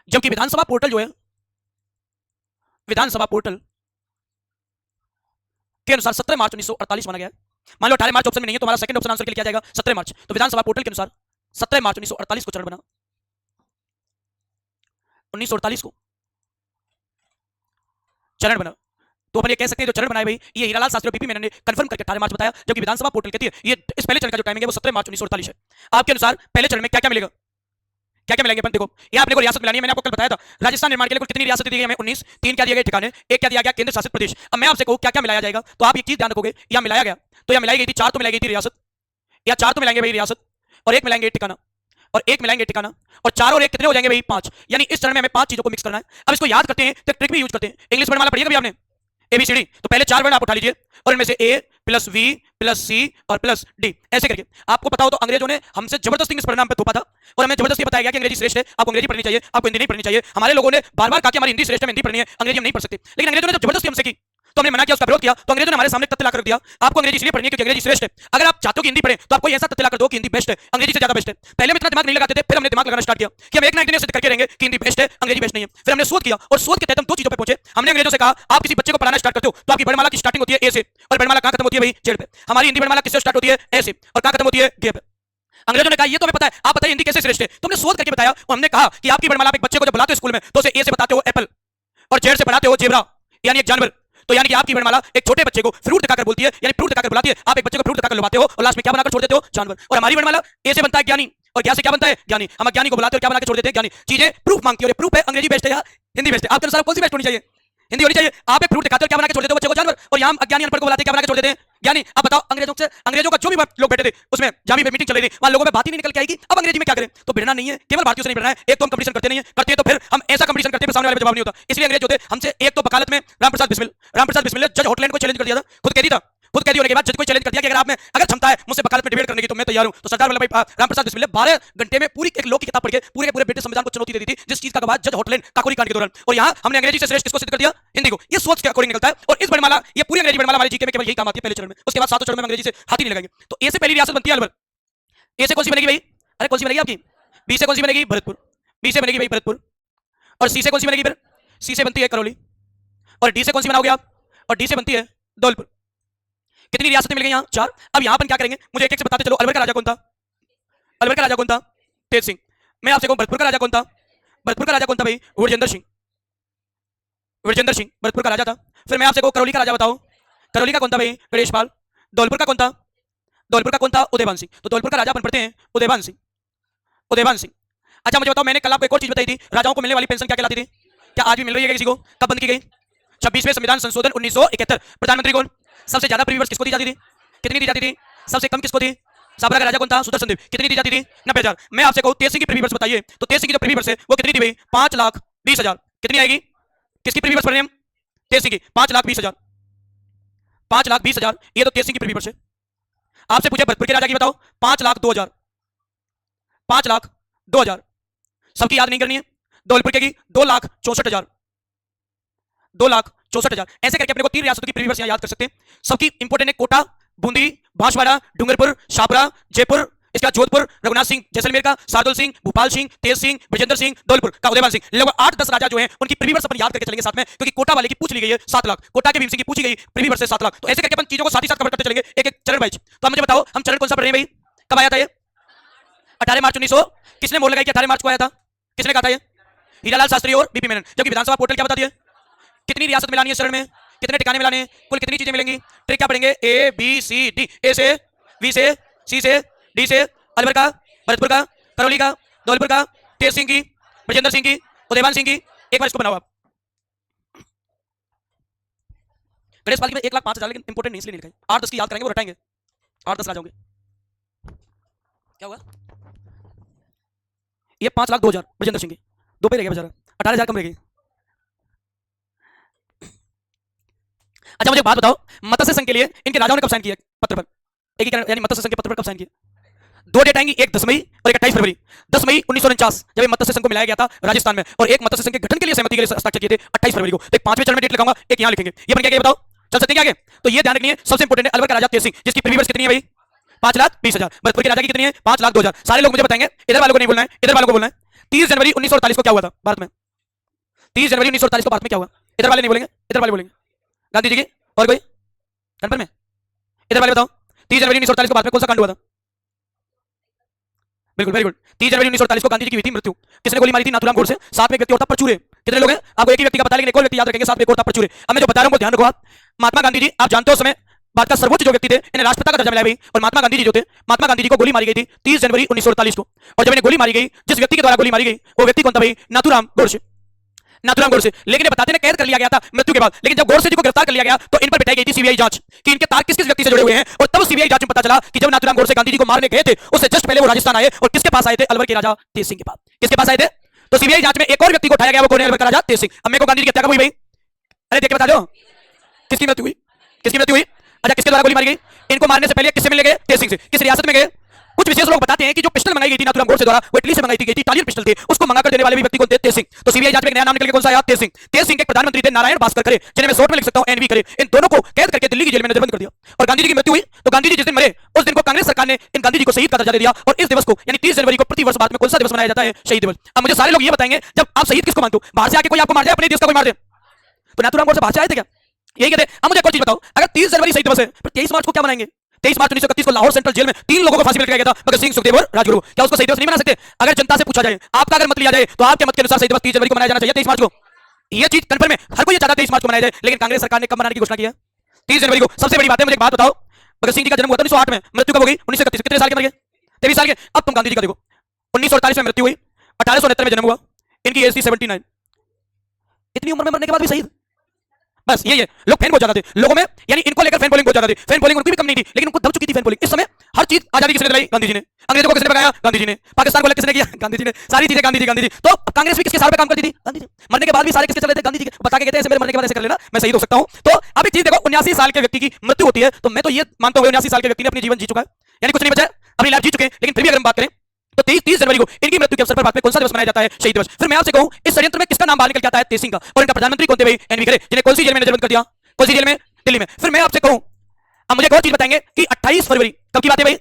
A: जबकि विधानसभा पोर्टल जो है, विधानसभा पोर्टल के अनुसार 17 मार्च 1948 माना गया है। मान लो 18 मार्च ऑप्शन में नहीं है तो हमारा सेकंड ऑप्शन आंसर के लिए क्या जाएगा, 17 मार्च। तो विधानसभा पोर्टल के अनुसार 17 मार्च 1948 को चरण बना, 1948 को चरण बना। तो अपन ये कह सकते हैं जो चरण बनाए भाई ये हीरालाल शास्त्री और बीपी मेनन ने कंफर्म करके 18 मार्च बताया, जबकि विधानसभा पोर्टल कहती है ये इस पहले चरण का जो टाइमिंग है वो 17 मार्च 1948 है। आपके अनुसार पहले चरण में क्या क्या मिलेगा, क्या क्या मिलेंगे अपन देखो, यहाँ अपने को रियासत मिलानी है, मैंने आपको कल बताया था राजस्थान निर्माण के लिए कुल कितनी रियासतें दी गई हमें, 19, 3 क्या दिया गया ठिकाने, एक क्या दिया गया केंद्र शासित प्रदेश। अब मैं आपसे कहूँ क्या क्या मिलाया जाएगा तो आप एक चीज ध्यान रखोगे, यहाँ मिलाया गया तो यहाँ मिलाई गई थी 4 तो मिलाई गई थी रियासत, या 4 तो मिलाएंगे भाई रियासत, और एक मिलाएंगे ठिकाना, और एक मिलाएंगे ठिकाना, और 4 और 1 कितने हो जाएंगे भाई 5। यानी इस चरण में हमें 5 चीजों को मिक्स करना है। अब इसको याद करते हैं तो ट्रिक भी यूज करते हैं, इंग्लिश वर्णमाला पढ़ी है कभी आपने, एबीसीडी, तो पहले 4 वर्ण आप उठा लीजिए और इनमें से ए प्लस वी प्लस सी और प्लस डी ऐसे करके। आपको पता हो तो अंग्रेजों ने हमसे जबरदस्ती इस परिणाम पे थोपा था और हमें जबरदस्ती बताया गया कि अंग्रेजी श्रेष्ठ है, आपको अंग्रेजी पढ़नी चाहिए, आपको हिंदी नहीं पढ़नी चाहिए। हमारे लोगों ने बार बार कहा कि हमारी हिंदी श्रेष्ठ है, हिंदी पढ़नी है, अंग्रेजी हम नहीं पढ़ सकते, लेकिन अंग्रेजों ने जब जबरदस्ती हमसे की तो हमने मना किया, उसका विरोध किया, तो अंग्रेजों ने हमारे सामने तथ्य लाकर दिया, आपको अंग्रेजी इसलिए पढ़नी है क्योंकि अंग्रेजी श्रेष्ठ है। अगर आप चाहते हो कि हिंदी पढ़े तो आपको ऐसा तथ्य लाकर दो कि हिंदी बेस्ट है, अंग्रेजी से ज्यादा बेस्ट है। पहले में इतना दिमाग नहीं लगाते थे, फिर हमने दिमाग लगाना स्टार्ट किया कि हम एक ना एक दिन सिद्ध करके रहेंगे कि हिंदी बेस्ट है, अंग्रेजी बेस्ट नहीं है। फिर हमने शोध किया और शोध के तहत हम 2 चीजों पे पहुंचे। हमने अंग्रेजों से कहा आप किसी बच्चे को पढ़ाना स्टार्ट करते हो तो आपकी वर्णमाला की स्टार्टिंग होती है ए से और वर्णमाला कहां खत्म होती है भाई जेड पे। हमारी हिंदी वर्णमाला किससे स्टार्ट होती है ए से और कहां खत्म होती है गे पे। अंग्रेजों ने कहा ये तो हमें पता है, आप बताइए हिंदी कैसे श्रेष्ठ है, तुमने शोध करके बताया और हमने कहा कि आपकी वर्णमाला आप एक बच्चे को जब बुलाते हो स्कूल में तो उसे ए से बताते हो एप्पल और जेड से पढ़ाते हो जेब्रा यानी एक जानवर। तो यानी कि आपकी वर्णमाला एक छोटे बच्चे को फ्रूट दिखाकर बोलती है, यानी फ्रूट दिखाकर बुलाती है, आप एक बच्चे को फ्रूट दिखाकर लुभाते हो और लास्ट में क्या बनाकर छोड़ देते हो जानवर। और हमारी वर्णमाला ए से बनता है ज्ञानी और क्या से क्या बनता है ज्ञानी, हम ज्ञानी को बुलाते हो क्या बनाकर छोड़ देते हैं ज्ञानी। चीजें प्रूफ मांगती है और प्रूफ है अंग्रेजी बेस्ट है या हिंदी बेस्ट है, आपके अनुसार कौन सी बेस्ट होनी चाहिए, हिंदी होनी चाहिए। आप एक फ्रूट दिखाते हो क्या बना के छोड़ देते हो बच्चे को जानवर, और यहाँ अज्ञानी अनपढ़ को बुलाते क्या बना के छोड़ देते हैं ज्ञानी। अब बताओ अंग्रेजों का जो भी लोग बैठे थे उसमें जहां भी मीटिंग चल रही थी वहां लोगों में बात ही नहीं निकल के आएगी, अब अंग्रेजी में क्या करें। तो भिड़ना नहीं है, केवल भारतीयों से नहीं भिड़ना है, एक तो हम कंपटीशन करते नहीं है, करते हैं तो फिर हम ऐसा कंपटीशन करते हैं सामने वाले में जवाब नहीं होता। इसलिए अंग्रेज होते हमसे एक तो वकालत में रामप्रसाद बिस्मिल ने जज हॉटलैंड को चैलेंज कर दिया था, खुद कह दिया था, खुद कह दी होने के बाद जज को चैलेंज कर दिया कि अगर आप में अगर क्षमता है मुझसे वकालत में डिबेट करने की तो मैं तैयार हूं। तो सरदार वल्लभ भाई रामप्रसाद बिस्मिल ने 12 घंटे में पूरी एक लॉ की किताब पढ़ के पूरे के पूरे ब्रिटिश संविधान को चुनौती दे दी थी, जिस चीज का गवाह जज हॉटलैंड काकोरी कांड के दौरान। और यहां हमने अंग्रेजी से श्रेष्ठ किसको सिद्ध कर दिया, हिंदी को। ये सोच के अकॉर्डिंग निकलता है और इस वर्णमाला ये पूरी अंग्रेजी वर्णमाला हमारी जीके में केवल यही काम आती है पहले चरण में, उसके बाद 7 चरण में अंग्रेजी से हाथ ही नहीं लगाएंगे। तो ए से पहली रियासत बनती है अलवर, ए से कौन सी बनेगी भाई, अरे कौन सी बनेगी आपकी, बी से कौन सी बनेगी भरतपुर, बी से बनेगी भाई भरतपुर, और सी से कौन सी बनेगी, फिर सी से बनती है करौली, और डी से कौन सी बनाओगे आप, और डी से बनती है धौलपुर। कितनी रियासतें मिल गई यहाँ 4। अब यहाँ अपन क्या करेंगे मुझे एक एक से बताते चलो। अलवर का राजा कौन था, अलवर का राजा कौन था तेज सिंह। मैं आपसे कहूँ भरतपुर का राजा कौन था, भरतपुर का राजा कौन था भाई विजेंद्र सिंह, विजेंद्र सिंह भरतपुर का राजा था। फिर मैं आपसे कहूँ करौली का राजा बताओ, करौली का कौन था भाई गणेश पाल। धौलपुर का कौन था, धौलपुर का कौन था उदयभान सिंह। तो धौलपुर का राजा अपन पढ़ते हैं उदयभान सिंह, उदयभान सिंह। अच्छा मुझे बताओ मैंने कल आपको एक और चीज बताई थी, राजाओं को मिलने वाली पेंशन क्या कहलाती थी, क्या आज भी मिल रही है किसी को, कब बंद की गई, 26वें संविधान संशोधन 1971। प्रधानमंत्री कौन, सबसे ज्यादा प्रीवियर्स किसको दी जाती थी, कितनी दी जाती थी, सबसे कम किसको थी, साबरा का राजा कौन था सुदर्शन देव, कितनी दी जाती थी 90,000। मैं आपसे कहूं तेज सिंह की प्रीवियर्स बताइए, तो तेज सिंह की जो प्रीवियर्स है वो कितनी थी भाई 5,20,000। कितनी आएगी, किसकी प्रीवियर्स पढ़ रहे हैं हम, तेज सिंह की 5,20,000, 5,20,000 ये तो तेज सिंह की प्रीवियर्स है। आपसे पूछे भरतपुर के राजा की बताओ 5,02,000, 5,02,000 सबकी याद नहीं करनी है। धौलपुर की 2,64,000, 2,64,000। ऐसे करके अपने को 3 रियासतों की प्रीवियर्स याद कर सकते हैं। सबकी इंपोर्टेंट है कोटा, बूंदी, बांसवाड़ा, डूंगरपुर, छापरा, जयपुर, इसका जोधपुर, रघुनाथ सिंह जैसलमेर का, शार्दुल सिंह, भूपाल सिंह, तेज सिंह, विजेंद्र सिंह, धौलपुर का उदयभान सिंह। लगभग 8-10 राजा जो हैं उनकी प्रीवियर्स अपन याद करके चलेंगे साथ में, क्योंकि कोटा वाले की पूछ ली गई है 7 लाख, कोटा के भीम सिंह की पूछी गई प्रीवियर्स है 7 लाख। तो ऐसे करके अपन चीजों को साथ ही साथ कवर करते चलेंगे एक एक चरण वाइज। तो मुझे बताओ हम चरण कौन सा पढ़ रहे हैं भाई, कब आया था ये 18 मार्च 1900, किसने मोहर लगाई कि 18 मार्च को आया था, किसने कहा था ये, हीरालाल शास्त्री और बीपी मेनन। जबकि विधानसभा पोर्टल क्या बताती है कितनी रियासत मिलानी है शरण में, कितने ठिकाने मिलाने हैं, कुल कितनी चीजें मिलेंगी। ट्रिक क्या पढ़ेंगे, ए बी सी डी, ए से, बी से, सी से, डी से, अलवर का, भरतपुर का, करौली का, धौलपुर का, तेज सिंह की, विजेंद्र सिंह की, उदयभान सिंह की। एक बार इसको बनाओ आप। गणेश पाल की 1,05,000 लेकिन इंपोर्टेंट नहीं इसलिए नहीं लिखा, 8-10 की याद करेंगे वो रटाएंगे, 8-10 राजाओं के। क्या हुआ, ये 5,02,000 विजेंद्र सिंह की, 2 पे रह गया बेचारा, 18,000 कम रह गई। अच्छा मुझे एक बात बताओ, मत्स्य संघ के लिए इनके राजाओं ने कब साइन किया पत्र पर, एकीकरण यानी मत्स्य संघ के पत्र पर कब साइन किया, दो डेट आएंगी, एक 10 मई और एक 28 फरवरी। 10 मई 1949 जब ये मत्स्य संघ को मिलाया गया था राजस्थान में, और एक मत्स्य संघ के गठन के लिए सहमति के लिए हस्ताक्षर किए थे 28 फरवरी को। तो एक पांचवें चरण में डेट लगाऊंगा, एक यहां लिखेंगे। ये बन गया, ये बताओ चल सकते हैं क्या आगे? तो ये ध्यान रखनी है, सबसे इंपॉर्टेंट है। अलवर का राजा तेज सिंह, जिसकी पृथ्वी वर्ष कितनी है भाई? 5,20,000। भरतपुर के राजा की कितनी है? 5,02,000। सारे लोग मुझे बताएंगे, इधर वालों को नहीं बोलना है, इधर वालों को बोलना है। 30 जनवरी 1948 को क्या हुआ था भारत में? 30 जनवरी 1948 को भारत में क्या हुआ? इधर वाले नहीं बोलेंगे, इधर वाले बोलेंगे। गांधी जी की और कोई कंफर्म है? इधर वाले बताओ, 30 जनवरी 1948 को भारत में कौन सा कांड हुआ था? बिल्कुल, वेरी गुड। 30 जनवरी 1948 को गांधी जी की हुई थी मृत्यु। किसने गोली मारी थी? नाथूराम गोडसे। साथ में एक व्यक्ति और था परचूरे। कितने लोग हैं? आपको एक ही व्यक्ति का पता है, लेकिन एक और व्यक्ति याद रखेंगे, साथ में एक और था परचूरे। अब मैं जो बता रहा हूं वो ध्यान रखो आप। महात्मा गांधी जी, आप जानते हो, समय भारत का सर्वोच्च जो व्यक्ति थे, इन्हें राष्ट्रपिता का दर्जा मिला भाई। और महात्मा गांधी जी जो थे, महात्मा गांधी जी को गोली मारी गई थी 30 जनवरी 1948 को। और जब इन्हें गोली मारी गई, जिस व्यक्ति के द्वारा गोली मारी गई, वो व्यक्ति कौन था भाई? नाथूराम गोडसे। नाथूराम गोडसे। लेकिन ये बताते हैं कैद कर लिया गया था मृत्यु के बाद। लेकिन जब गोडसे जी को गिरफ्तार कर लिया गया तो इन पर बिठाई गई थी सीबीआई जांच कि इनके तार किस किस व्यक्ति से जुड़े हुए हैं। और तब सीबीआई जांच में पता चला कि जब नाथूराम गोडसे गांधी जी को मारने गए थे, उससे जस्ट पहले वो राजस्थान आए और किसके पास आए थे? अलवर के राजा तेज सिंह के पास। किसके पास आए थे? तो सीबीआई जांच में एक और व्यक्ति को उठाया गया, वो कौन है? अलवर का राजा तेज सिंह। अब मेरे को गांधी जी की हत्या कब हुई भाई? अरे देख के बता दो, किसकी मृत्यु हुई? किसकी मृत्यु हुई? अच्छा, किसके द्वारा गोली मारी गई? इनको मारने से पहले किससे मिलने गए? तेज सिंह से। किस रियासत में गए? कुछ विशेष लोग बताते हैं कि जो पिस्टल मंगाई गई थी नाथूराम गोडसे द्वारा, वो इटली से मंगाई थी, इटालियन पिस्टल थे। उसको मंगाकर देने वाले भी व्यक्ति कौन थे? तेज सिंह। तो सीबीआई जांच में एक नया नाम निकल के कौन सा आया? तेज सिंह। तेज सिंह के प्रधानमंत्री थे नारायण भास्कर खरे, जिन्हें मैं शॉर्ट में लिख सकता हूं एनवी खरे। इन दोनों को कैद करके दिल्ली की जेल में नजरबंद कर दिया। और गांधी जी की मृत्यु हुई तो गांधी जी जिस दिन मरे, उस दिन को कांग्रेस सरकार ने इन गांधी जी को शहीद का दर्जा दे दिया। और इस दिवस को, यानी 30 जनवरी को, प्रति वर्ष भारत में कौन सा दिवस मनाया जाता है? शहीद दिवस। अब मुझे सारे लोग ये बताएंगे, जब आप शहीद किसको मानते हो? बाहर से आके कोई आपको मार जाए, अपने देश का कोई मार दे? तो नाथूराम गोडसे बाहर से आए थे क्या? यही कहते। अब मुझे एक और चीज बताओ, अगर 30 जनवरी शहीद दिवस है, तो 23 मार्च को क्या मनाएंगे? 23 मार्च 1931 को लाहौर सेंट्रल जेल में 3 लोगों को फांसी पर लटकाया गया था, भगत सिंह, सुखदेव और राजगुरु। क्या उसको शहीद दिवस नहीं मना सकते? अगर जनता से पूछा जाए, आपका अगर मत लिया जाए, तो आपके मत के अनुसार शहीद दिवस 30 जनवरी को मनाया जाना चाहिए, 23 मार्च को? ये चीज कंफर्म है, हर कोई ये चाहता है 23 मार्च को मनाया जाए, लेकिन कांग्रेस सरकार ने कब मनाने की घोषणा की है? 30 जनवरी को। सबसे बड़ी बात है, मुझे एक बात बताओ, भगत सिंह जी का जन्म हुआ था 1908 में, मृत्यु कब हो गई? 1931। कितने साल के मर गए? 23 साल के। अब तुम गांधी जी का देखो, 1948 में मृत्यु हुई, 1869 में जन्म हुआ, इनकी एज थी 79। इतनी उम्र में मरने के बाद भी शहीद? बस यही है, लोग फैन बहुत ज्यादा थे लोगों में, यानी इनको लेकर फैन फॉलोइंग बहुत ज्यादा थी। फैन फॉलोइंग उनकी भी कम नहीं थी, लेकिन उनको दब चुकी थी फैन फॉलोइंग। इस समय हर चीज आजादी किसने दिलाई? गांधी जी ने। अंग्रेजों को किसने भगाया? गांधी जी ने। पाकिस्तान को अलग किसने किया? गांधी जी ने। सारी चीजें गांधी जी, गांधी जी। तो कांग्रेस भी किसके सहारे पे काम करती थी? गांधी जी। मरने के बाद भी सारे किसके चल रहे थे? गांधी जी के। बता के कहते हैं ऐसे मेरे मरने के बाद ऐसे कर लेना, मैं शहीद हो सकता हूं। तो अब एक चीज देखो, 79 साल के व्यक्ति की मृत्यु होती है, तो मैं तो ये मानता हूं 79 साल के व्यक्ति ने अपनी जीवन जी चुका है, यानी कुछ नहीं बचा है, अपनी लाइफ जी चुके हैं। लेकिन फिर भी अगर हम बात करें तो 30 जनवरी को इनकी मृत्यु के अवसर पर भारत में कौन सा दिवस मनाया जाता है? शहीद दिवस। फिर मैं आपसे कहूं, इस षड्यंत्र में किसका नाम बाहर निकल के आता है? तेज सिंह का। और इनका प्रधानमंत्री कौन थे भाई? एनवी खरे, जिन्हें कौन सी जेल में नजरबंद कर दिया? कौन सी जेल में? दिल्ली में। फिर मैं आपसे कहूं, अब मुझे एक और चीज बताएंगे कि 28 फरवरी कब की बात है भाई?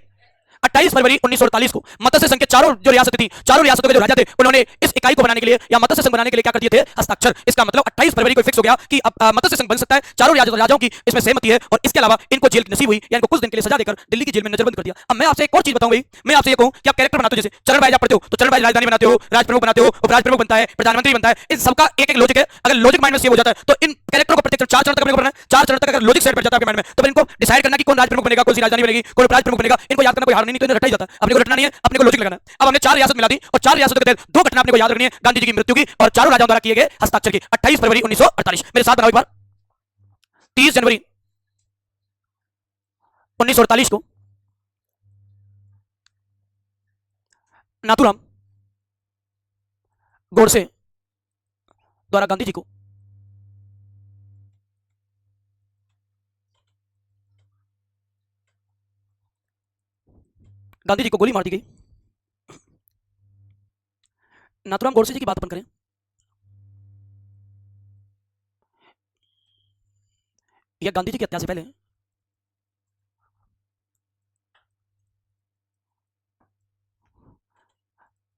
A: 28 फरवरी 1948 को मत्स्य संघ के चारों जो रियासतें थी, चारों रियासतों के जो राजा थे, उन्होंने इस इकाई को बनाने के लिए या मत्स्य संघ बनाने के लिए क्या कर दिए थे? हस्ताक्षर। इसका मतलब 28 फरवरी को फिक्स हो गया कि अब मत्स्य संघ बन सकता है। चारों राजाओं की इसमें सहमति है, और इसके अलावा इनको जेल की नसीब हुई, या इनको कुछ दिन के लिए सजा देकर दिल्ली की जेल में नजरबंद कर दिया। अब मैं आपसे एक और चीज बताऊं भाई, मैं आपसे ये कहूं कि आप कैरेक्टर बनाते हो, जैसे चरण भाई आप पढ़ते हो, तो चरण भाई राजधानी बनाते हो, राज प्रमुख बनाते हो, उपराज प्रमुख बनता है, प्रधानमंत्री बनता है। इन सबका एक एक लॉजिक है। अगर लॉजिक माइंड में सेव हो जाता है, तो इन कैरेक्टर को प्रत्येक 4 चरण तक अपने को पढ़ना है। 4 चरण तक अगर लॉजिक सेट बैठ जाता है आपके माइंड में, तो फिर इनको डिसाइड करना कि कौन राज प्रमुख बनेगा, कौन सी राजधानी बनेगी, कौन उपराज प्रमुख बनेगा, इनको याद करना कोई हार नहीं, तो इन्हें रटा ही जाता है। अपने को रटना नहीं है, अपने को लॉजिक लगाना है। अब हमने 4 रियासत मिला दी, और 4 रियासतों के तहत 2 घटना अपने को याद रखनी है, गांधी जी की मृत्यु की और चारों राजाओं द्वारा किए गए हस्ताक्षर की। 28 फरवरी 1948। मेरे साथ बताओ एक बार, 30 जनवरी 1948 को नाथूराम गोडसे द्वारा गांधी जी को गोली मार दी गई। नाथूराम गोडसे जी की बात अपन करें, यह गांधी जी की हत्या से पहले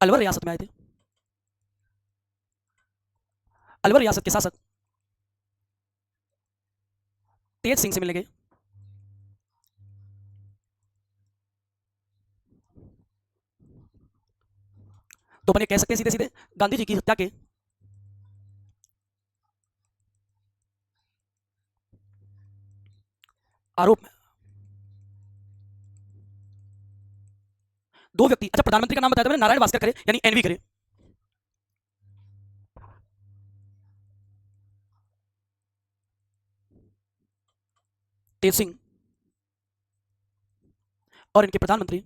A: अलवर रियासत में आए थे। अलवर रियासत के शासक तेज सिंह से मिलने गए। तो अपन ये कह सकते हैं सीधे सीधे, गांधी जी की हत्या के आरोप में 2 व्यक्ति, अच्छा प्रधानमंत्री का नाम बताया था मैंने, नारायण भास्कर करे, यानी एनवी करे, तेज सिंह, और इनके प्रधानमंत्री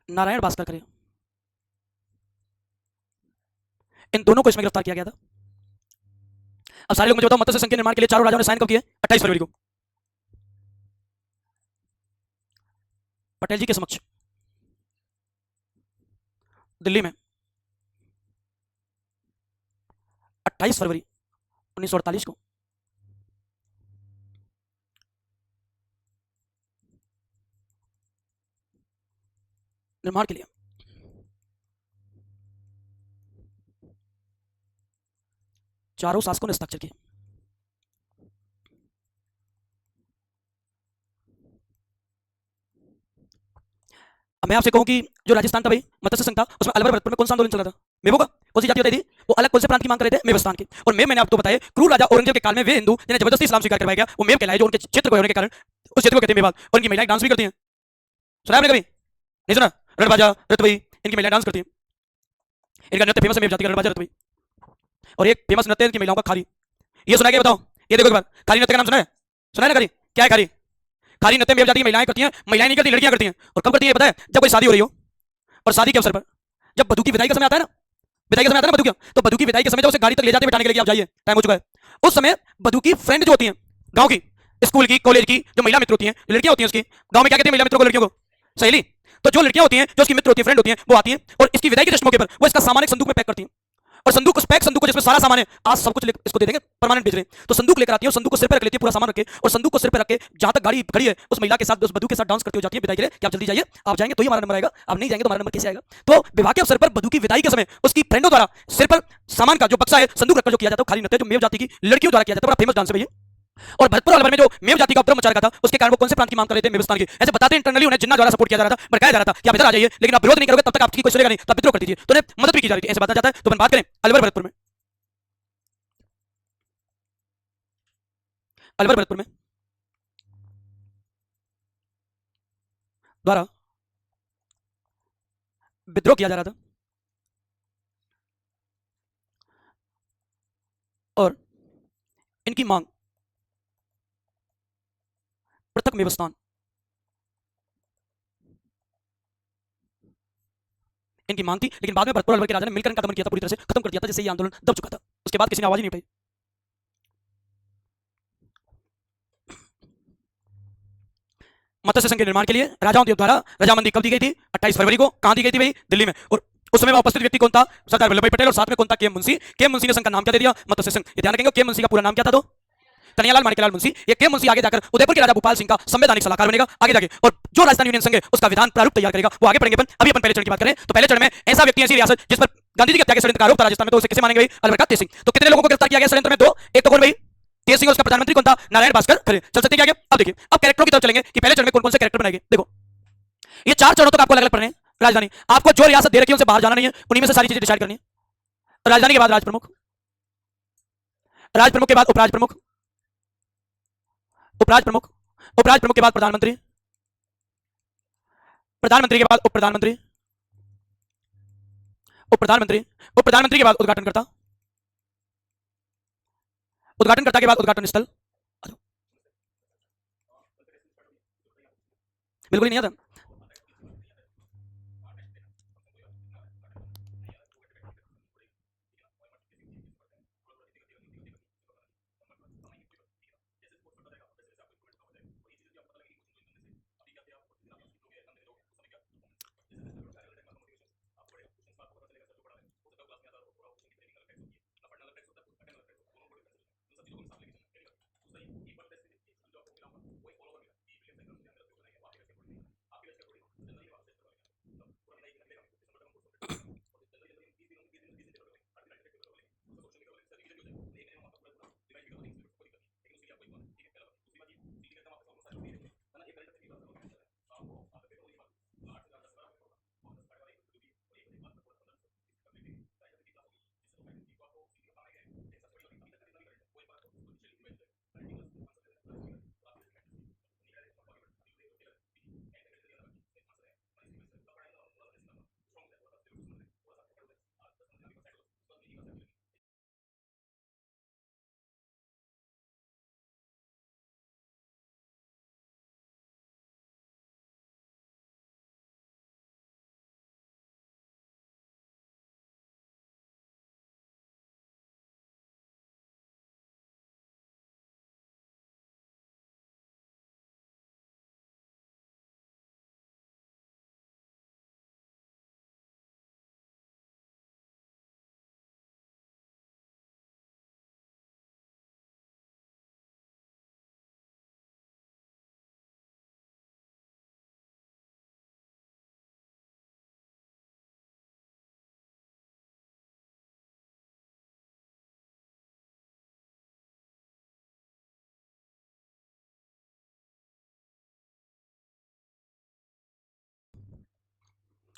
A: नारायण भास्कर करे। इन दोनों को इसमें गिरफ्तार किया गया था। अब सारे लोग मुझे बताओ, मत्स्य संघ के निर्माण के लिए चारों राजाओं ने साइन कब किए? 28 फरवरी को पटेल जी के समक्ष दिल्ली में 28 फरवरी 1948 को निर्माण के लिए चारों शासकों ने हस्ताक्षर किए। अब मैं आपसे कहूं कि जो राजस्थान था भाई मत्स्य संघ था, उसमें अलवर भरतपुर में कौन सा आंदोलन चल रहा था? मेवों का। कौन सी जाति बताई थी? वो अलग कौन से प्रांत की मांग कर रहे थे? मेवस्तान की। और मैंने आपको बताया क्रूर राजा औरंगजेब के काल में वे हिंदू जिन्हें जबरदस्ती इस्लाम स्वीकार करवाया गया वो मेव कहलाए, जो उनके क्षेत्र को होने के कारण उस क्षेत्र को कहते हैं मेवात। और इनकी महिलाएं डांस भी करती हैं। सुना आपने कभी? नहीं सुना? रणबाजा, रतबई, इनकी महिलाएं डांस करती हैं। इनका नृत्य फेमस है मेव जाति का, रणबाजा, रतबई। और एक फेमस नृत्य है इनकी महिलाओं का खारी। ये सुना है क्या? बताओ। ये देखो एक बार, खारी नृत्य का नाम सुना है? सुना है ना खारी? क्या है खारी? खारी नृत्य मेव जाति की महिलाएं करती हैं। महिलाएं नहीं करती, लड़कियां करती हैं। और कब करती हैं पता है? जब कोई शादी हो रही हो, और शादी के अवसर पर जब बधू की विदाई का समय आता है ना, विदाई का समय आता है ना बधू का, तो बधू की विदाई के समय जब उसे गाड़ी तक ले जाते हैं बिठाने के लिए, आप जाइए टाइम हो चुका है, उस समय बधू की फ्रेंड जो होती हैं गांव की, स्कूल की, कॉलेज की, जो महिला मित्र होती हैं, लड़कियां होती हैं उसकी, गांव में क्या कहते हैं महिला मित्रों को? लड़कियों को सहेली। तो जो लड़कियां होती हैं, जो उसकी मित्र होती है, फ्रेंड होती हैं, वो आती हैं और इसकी विदाई के जश्न मौके पर वो इसका सामान एक संदूक में पैक करती हैं। और संदूक, उस पैक संदूक को जिसमें सारा सामान है, आज सब कुछ इसको दे देंगे, परमानेंट बेच रहे हैं, तो संदूक लेकर आती है और संदूक को सिर पर रख लेती है, पूरा सामान रख के, और संदूक को सिर पर रख के जहां तक गाड़ी खड़ी है उस महिला के साथ, उस बधू के साथ डांस करती हो जाती है विदाई के लिए कि आप जल्दी जाइए, आप जाएंगे तो ही हमारा नंबर आएगा, आप नहीं जाएंगे तो हमारा नंबर कैसे आएगा? तो विवाह के अवसर पर बधू की विदाई के समय उसकी फ्रेंडों द्वारा सिर पर सामान का जो बक्सा है, संदूक रखकर जो किया जाता है, खाली नृत्य जो मेव जाति की लड़कियों द्वारा किया जाता है, बड़ा फेमस डांस है भैया। और भरतपुर अलवर में जो मेव जाति का उपद्रव मचा रखा था, उसके कारण वो कौन से प्रांत की मांग कर रहे थे? मेवस्तान की। ऐसे बताते इंटरनली उन्हें जिन्ना द्वारा सपोर्ट किया जा रहा था, भड़काया जा रहा था कि आप इधर आ जाइए, लेकिन आप विरोध नहीं करोगे तब तक आपकी कोई सुनेगा नहीं, तब विद्रोह कर दीजिए, तो उन्हें मदद भी की जा रही थी। ऐसे बताया जाता है। तो बात करें अलवर भरतपुर में, अलवर भरतपुर में द्वारा विद्रोह किया जा रहा था और इनकी मांग पृथक मेवस्तान, इनकी मांग थी। लेकिन बाद में भरतपुर अलवर के राजा ने मिलकर इनका दमन किया था, पूरी तरह से खत्म कर दिया था, जिससे ये आंदोलन दब चुका था। उसके बाद किसी ने आवाज ही नहीं उठाई। मत्स्य संघ के निर्माण के लिए राजाओं द्वारा रजामंदी कब दी गई थी? 28 फरवरी को। कहां दी गई थी भाई? दिल्ली में। और उस समय उपस्थित व्यक्ति कौन था? सरदार वल्लभ भाई पटेल, और साथ में कौन था? केएम मुंशी। केएम मुंशी ने संघ का नाम क्या दे दिया? मत्स्य संघ। ये ध्यान रखेंगे, केएम मुंशी का पूरा नाम क्या था? तो कन्हैयालाल माणिक्यलाल मुंशी। ये केएम मुंशी आगे जाकर उदयपुर के राजा भोपाल सिंह का संवैधानिक सलाहकार बनेगा आगे जाके, और जो राजस्थान यूनियन संघ है उसका विधान प्रारूप तैयार करेगा, वो आगे पढ़ेंगे। अभी अपन पहले चरण की बात करें तो पहले चरण में ऐसा व्यक्ति, ऐसी रियासत जिस पर गांधी जी की हत्या के षड्यंत्र का आरोप था राजस्थान में, तो उसे किसे मानेंगे भाई? अलवर का तेज सिंह। तो कितने लोगों को गिरफ्तार किया गया षड्यंत्र में? दो। एक तो कौन भाई? तेज सिंह। उसका प्रधानमंत्री कौन था? नारायण भास्कर खरे। चल सकते क्या? अब देखिए, अब कैरेक्टरों की तरफ चलेंगे कि पहले चरण में कौन कौन से कैरेक्टर बनाएंगे। देखो, ये 4 चरणों तक आपको अलग अलग पढ़ने हैं। राजधानी, आपको जो रियासत दे रखी है उनसे बाहर जाना नहीं है, उन्हीं में से सारी चीजें डिसाइड करनी है। राजधानी के बाद राज प्रमुख, राज प्रमुख के बाद उपराज प्रमुख, उपराज प्रमुख, उपराज प्रमुख के बाद प्रधानमंत्री, प्रधानमंत्री के बाद उप प्रधानमंत्री, उप प्रधानमंत्री, उप प्रधानमंत्री के बाद उद्घाटनकर्ता, उद्घाटनकर्ता के बाद उद्घाटन स्थल। बिल्कुल ही नहीं आता।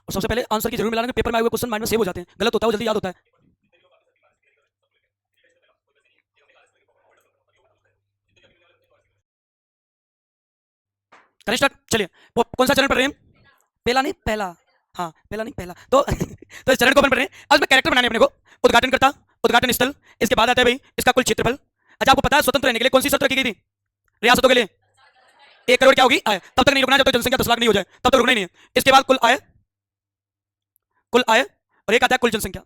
A: और सबसे पहले आंसर की जरूर मिलाना, पेपर में आए हुए क्वेश्चन माइंड में सेव हो जाते हैं, गलत होता है वो जल्दी याद होता है। करें स्टार्ट, चलिए। कौन सा चरण पढ़ रहे हैं? पहला नहीं पहला, हाँ पहला नहीं पहला, तो तो इस चरण को अपन पढ़ रहे हैं। आज मैं कैरेक्टर बनाने अपने को, उद्घाटन करता, उद्घाटन स्थल, इसके बाद आता है भाई इसका कुल क्षेत्रफल। अच्छा आपको पता है स्वतंत्र रहने के लिए कौन सी शर्त रखी गई थी रियासतों के लिए? 1 करोड़ क्या होगी आय, तब तक नहीं रुकना जब तक जनसंख्या 10 लाख नहीं हो जाए, तब तक रुकना ही नहीं है। इसके बाद कुल आय, कुल आय, और एक आता है कुल जनसंख्या,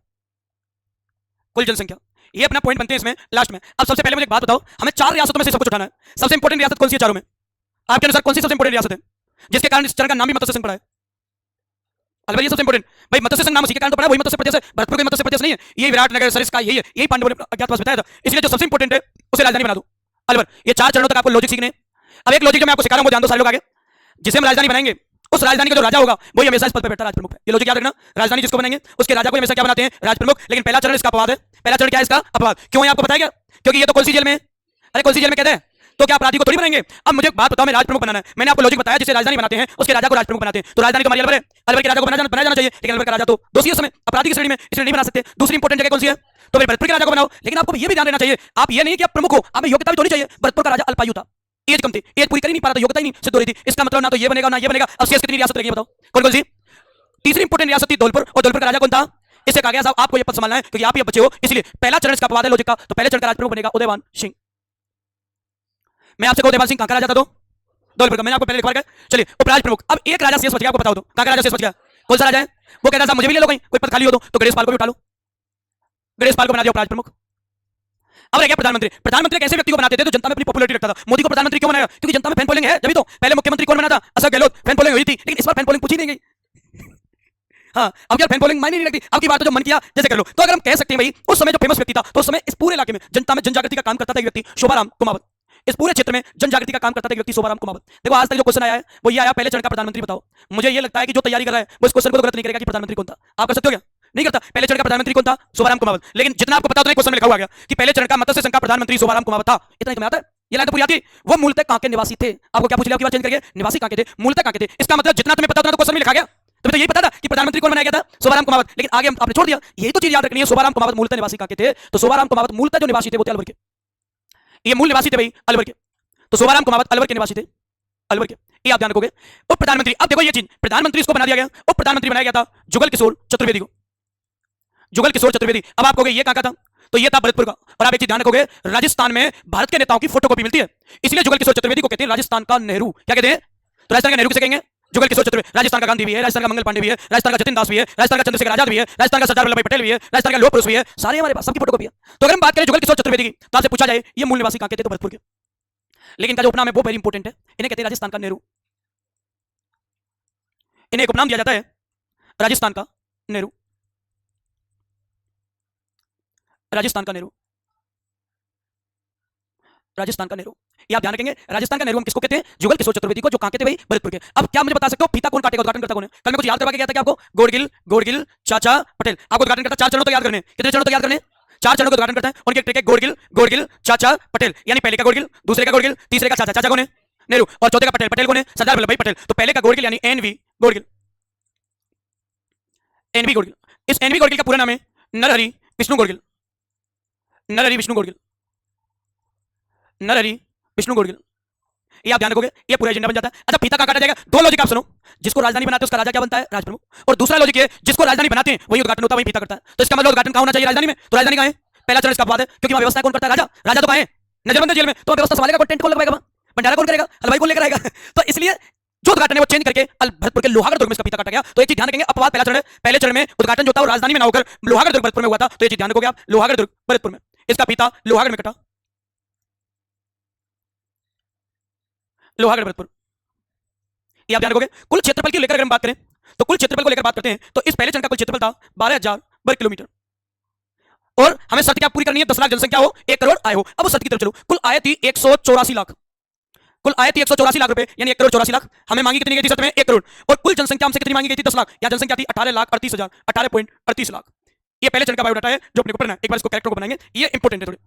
A: कुल जनसंख्या। ये अपना पॉइंट बनते हैं इसमें लास्ट में। अब सबसे पहले मुझे एक बात बताओ, हमें 4 रियासतों में से सब कुछ उठाना है। सबसे इंपॉर्टेंट रियासत कौन सी है चारों में? आपके अनुसार कौन सी सबसे इंपॉर्टेंट रियासत है जिसके कारण इस चरण का नाम भी मत्स्य संघ पड़ा है? अलवर, ये सबसे इंपॉर्टेंट भाई, मत्स्य संघ नाम उसी के कारण तो पड़ा है, वही मत्स्य प्रदेश है, भरतपुर कोई मत्स्य प्रदेश नहीं है, ये विराटनगर सरिस्का यही है, यही पांडवों ने अज्ञातवास बताया था। इसलिए जो सबसे इंपॉर्टेंट है उसे राजधानी बना दो अलवर। ये 4 चरणों तक आपको लॉजिक सीखने। अब एक लॉजिक जो मैं आपको सिखा रहा हूं वो ध्यान दो सारे लोग आगे। जिसे हम राजधानी बनाएंगे उस राजधानी का जो राजा होगा वही हमेशा इस पद पर बैठता है, राज प्रमुख। ये लॉजिक याद रखना, राजधानी जिसको बनाएंगे उसके राजा को हमेशा क्या बनाते हैं? राज प्रमुख। लेकिन पहला चरण इसका अपवाद है। पहला चरण क्या है इसका? अपवाद। क्यों है आपको पता है क्या? क्योंकि ये तो कौन सी जेल में है? अरे कौन सी जेल में कहते हैं? तो क्या अपराधी को थोड़ी बनाएंगे? अब मुझे एक बात बताओ, मैं राज प्रमुख बनाना है, मैंने आपको लॉजिक बताया, जिसे राजधानी बनाते हैं उसके राजा को राज प्रमुख बनाते हैं। तो राजधानी तो हमारी अलवर है, अलवर के राजा को बनाया जाना चाहिए, लेकिन अलवर का राजा तो दोषी है उस समय, अपराधी की श्रेणी में, इसलिए नहीं बना सकते। दूसरी इंपॉर्टेंट जगह कौन सी है? तो फिर भरतपुर के राजा को बनाओ। लेकिन आपको ये भी ध्यान देना चाहिए, आप ये नहीं कि आप प्रमुख हो, आप में योग्यता भी तो होनी चाहिए। भरतपुर का राजा अल्पायु था, एज कम थी, एज पूरी कर ही नहीं पा रहा था, योग्यता ही नहीं सिद्ध हो रही थी। इसका मतलब ना तो ये बनेगा ना ये बनेगा। अब शेष कितनी रियासत रहेगी बताओ, कौन कौन सी? तीसरी इंपॉर्टेंट रियासत थी धौलपुर, और धौलपुर का राजा कौन था? इसे कहा गया साहब आपको ये पद संभालना है क्योंकि आप ये बच्चे हो, इसलिए पहला चरण इसका अपवाद है लॉजिक का। तो पहले चरण का राज प्रमुख बनेगा उदयवान सिंह। मैं आपसे उदयवान सिंह कहां का राजा था? तो धौलपुर का, मैंने आपको पहले लिखवा रखा है। चलिए उपराज प्रमुख। अब एक राजा शेष बच गया, आपको बताओ तो कहां का राजा शेष बच गया? कौन सा राजा है? वो कहता है साहब मुझे भी ले लो, कहीं कोई पद खाली हो तो गणेश पाल को भी उठा लो, गणेश पाल को बना दिया उपराज प्रमुख। अब रह गया प्रधानमंत्री। प्रधानमंत्री कैसे व्यक्ति को बनाते थे तो जनता में अपनी पॉपुलैरिटी रखता था। मोदी को प्रधानमंत्री क्यों बनाया? क्योंकि जनता में फैन फॉलोइंग है, जब तो पहले मुख्यमंत्री कौन बना था? अशोक गहलोत, फैन फॉलोइंग हुई थी, लेकिन इस बार फैन फॉलोइंग पूछी नहीं गई। हाँ, अब क्या फैन फॉलोइंग मायने नहीं रखती, अब की बात तो जो मन किया जैसे कर लो। तो अगर हम कह सकते हैं भाई उस समय जो फेमस व्यक्ति था, तो उस समय इस पूरे इलाके में जनता में जन जागृति का काम करता था एक व्यक्ति, शोभाराम कुमावत। इस पूरे क्षेत्र में जन जागृति का काम करता था एक व्यक्ति, शोभाराम कुमावत। देखो आज तक जो क्वेश्चन आया है वो ये आया, पहले चरण का प्रधानमंत्री बताओ। मुझे ये लगता है कि जो तैयारी कर रहा है वो इस क्वेश्चन को तो गलत नहीं करेगा कि प्रधानमंत्री कौन था। आप कर सकते हो क्या? नहीं करता। पहले चरण का प्रधानमंत्री कौन था? शोभाराम कुमावत। लेकिन जितना आपको पता उतना क्वेश्चन में लिखा हुआ गया कि पहले चरण का मत्स्य संघ का प्रधानमंत्री शोभाराम कुमावत था। इतना ही तुम्हें आता है? ये लाइन तो पूरी आती है। वो मूलतः कहां के निवासी थे? आपको क्या पूछ लिया, आपकी बात चेंज करके, निवासी कहां के थे, मूलतः कहां के थे। इसका मतलब जितना तुम्हें पता उतना तो क्वेश्चन में लिखा गया। तुम्हें तो यही पता था कि प्रधानमंत्री कौन बनाया गया था? शोभाराम कुमावत। लेकिन आगे आपने छोड़ दिया, यही तो चीज याद रखनी है। शोभाराम कुमावत मूलतः निवासी कहां के थे? तो शोभाराम कुमावत मूलतः जो निवासी थे वो थे अलवर के। ये मूल निवासी थे भाई अलवर के। तो शोभाराम कुमावत अलवर के निवासी थे, अलवर के। ये आप ध्यान रखोगे। उप प्रधानमंत्री, अब देखो ये चीज, प्रधानमंत्री इसको बना दिया गया, उप प्रधानमंत्री बनाया गया था जुगल किशोर चतुर्वेदी को, जुगल किशोर चतुर्वेदी। अब आप कहोगे ये कहां का था? तो ये था भरतपुर का। और आप एक चीज ध्यान रखोगे, राजस्थान में भारत के नेताओं की फोटोकॉपी मिलती है, इसलिए जुगल किशोर चतुर्वेदी को कहते हैं राजस्थान का नेहरू। क्या कहते हैं? तो राजस्थान का नेहरू किसे कहेंगे? जुगल किशोर चतुर्वेदी। राजस्थान का गांधी भी है, राजस्थान का मंगल पांडे भी है, राजस्थान का जतिन दास भी है, राजस्थान का चंद्रशेखर आजाद भी है, राजस्थान का सरदार वल्लभ भाई पटेल भी है, राजस्थान का लौह पुरुष भी है, सारे हमारे पास, सबकी फोटोकॉपी है। तो अगर हम बात करें जुगल किशोर चतुर्वेदी की, तो आपसे पूछा जाए ये मूल निवासी कहां के थे? तो भरतपुर के। लेकिन इनका जो उपनाम है वो वेरी इंपॉर्टेंट है, इन्हें कहते हैं राजस्थान का नेहरू। इन्हें एक उपनाम दिया जाता है राजस्थान का नेहरू, राजस्थान का नेहरू, राजस्थान का नेहरू। ये आप ध्यान रखेंगे, राजस्थान का नेहरू हम किसको कहते हैं? जुगल किशोर चतुर्वेदी को, जो कहां के थे भाई? भरतपुर के। अब क्या मुझे बता सकते हो फीता कौन काटेगा, उद्घाटन करता कौन है? कल मैं कुछ याद करवा के गया था कि आपको गोडगिल, गोडगिल, चाचा, पटेल। आपको उद्घाटन करता 4 चरणों तो याद करने, कितने चरणों तो याद करने? 4 चरणों का उद्घाटन करता है। उनके ट्रिक है गोडगिल, गोडगिल, चाचा, पटेल। यानी पहले का गोडगिल, दूसरे का गोडगिल, तीसरे का चाचा, चाचा कौन है? नेहरू। और चौथे का पटेल, पटेल कौन है? सरदार वल्लभ भाई पटेल। तो पहले का गोडगिल यानी एनवी गोडगिल, एनवी गोडगिल। इस एनवी गोडगिल का पूरा नाम है नरहरि विष्णु गोडगिल, नरहरि विष्णु गोडगिल, नरहरि विष्णु गोडगिल। ये आप ध्यान रखोगे, ये पूरा एजेंडा बन जाता है। अच्छा फीता कहां काटा जाएगा? दो लॉजिक आप सुनो, जिसको राजधानी बनाते हैं उसका राजा क्या बनता है? राजप्रमुख। और दूसरा लॉजिक है, जिसको राजधानी बनाते हैं वही उद्घाटन होता है, वही फीता करता है। तो इसका मतलब उद्घाटन कहां होना चाहिए? राजधानी में। तो राजधानी कहां है? पहला चरण इसका अपवाद है, क्योंकि वहां व्यवस्था कौन करता है? राजा। राजा तो कहां है? नजरबंद जेल में। तो व्यवस्था संभालेगा कौन? टेंट कौन लगवाएगा? भंडारा कौन करेगा? हलवाई कौन लेकर आएगा? तो इसलिए जो उद्घाटन है वो चेंज करके भरतपुर के लोहागढ़ दुर्ग में इसका फीता काटा गया। तो एक चीज ध्यान रखेंगे, अपवाद पहला चरण है, पहले चरण में उद्घाटन जो था वो राजधानी में ना होकर लोहागढ़ दुर्ग भरतपुर में हुआ था। तो ये चीज ध्यान रखोगे आप, लोहागढ़ दुर्ग भरतपुर में, इसका फीता लोहागढ़ में कटा, लोहागढ़ भरतपुर। ये आप ध्यान रखोगे। कुल क्षेत्रफल की लेकर अगर हम बात करें, तो कुल क्षेत्रफल को लेकर बात करते हैं, तो इस पहले चरण का कुल क्षेत्रफल था 12,000 वर्ग किलोमीटर। और हमें शर्त क्या पूरी करनी है? 10 लाख जनसंख्या हो, 1 करोड़ आय हो। अब उस शर्त की तरफ चलो। कुल आय थी 184 लाख, कुल आय थी 184 लाख रुपए, यानी 1 करोड़ 84 लाख। हमें मांगी कितनी गई थी शर्त में? 1 करोड़। और कुल जनसंख्या हमसे कितनी मांगी गई थी? 10 लाख। या जनसंख्या थी 18,38,000, 18.38 लाख। ये पहले चरण का बायोडाटा है जो अपने को पढ़ना है। एक बार इसको कैरेक्टर को बनाएंगे, ये इंपॉर्टेंट है थोड़े।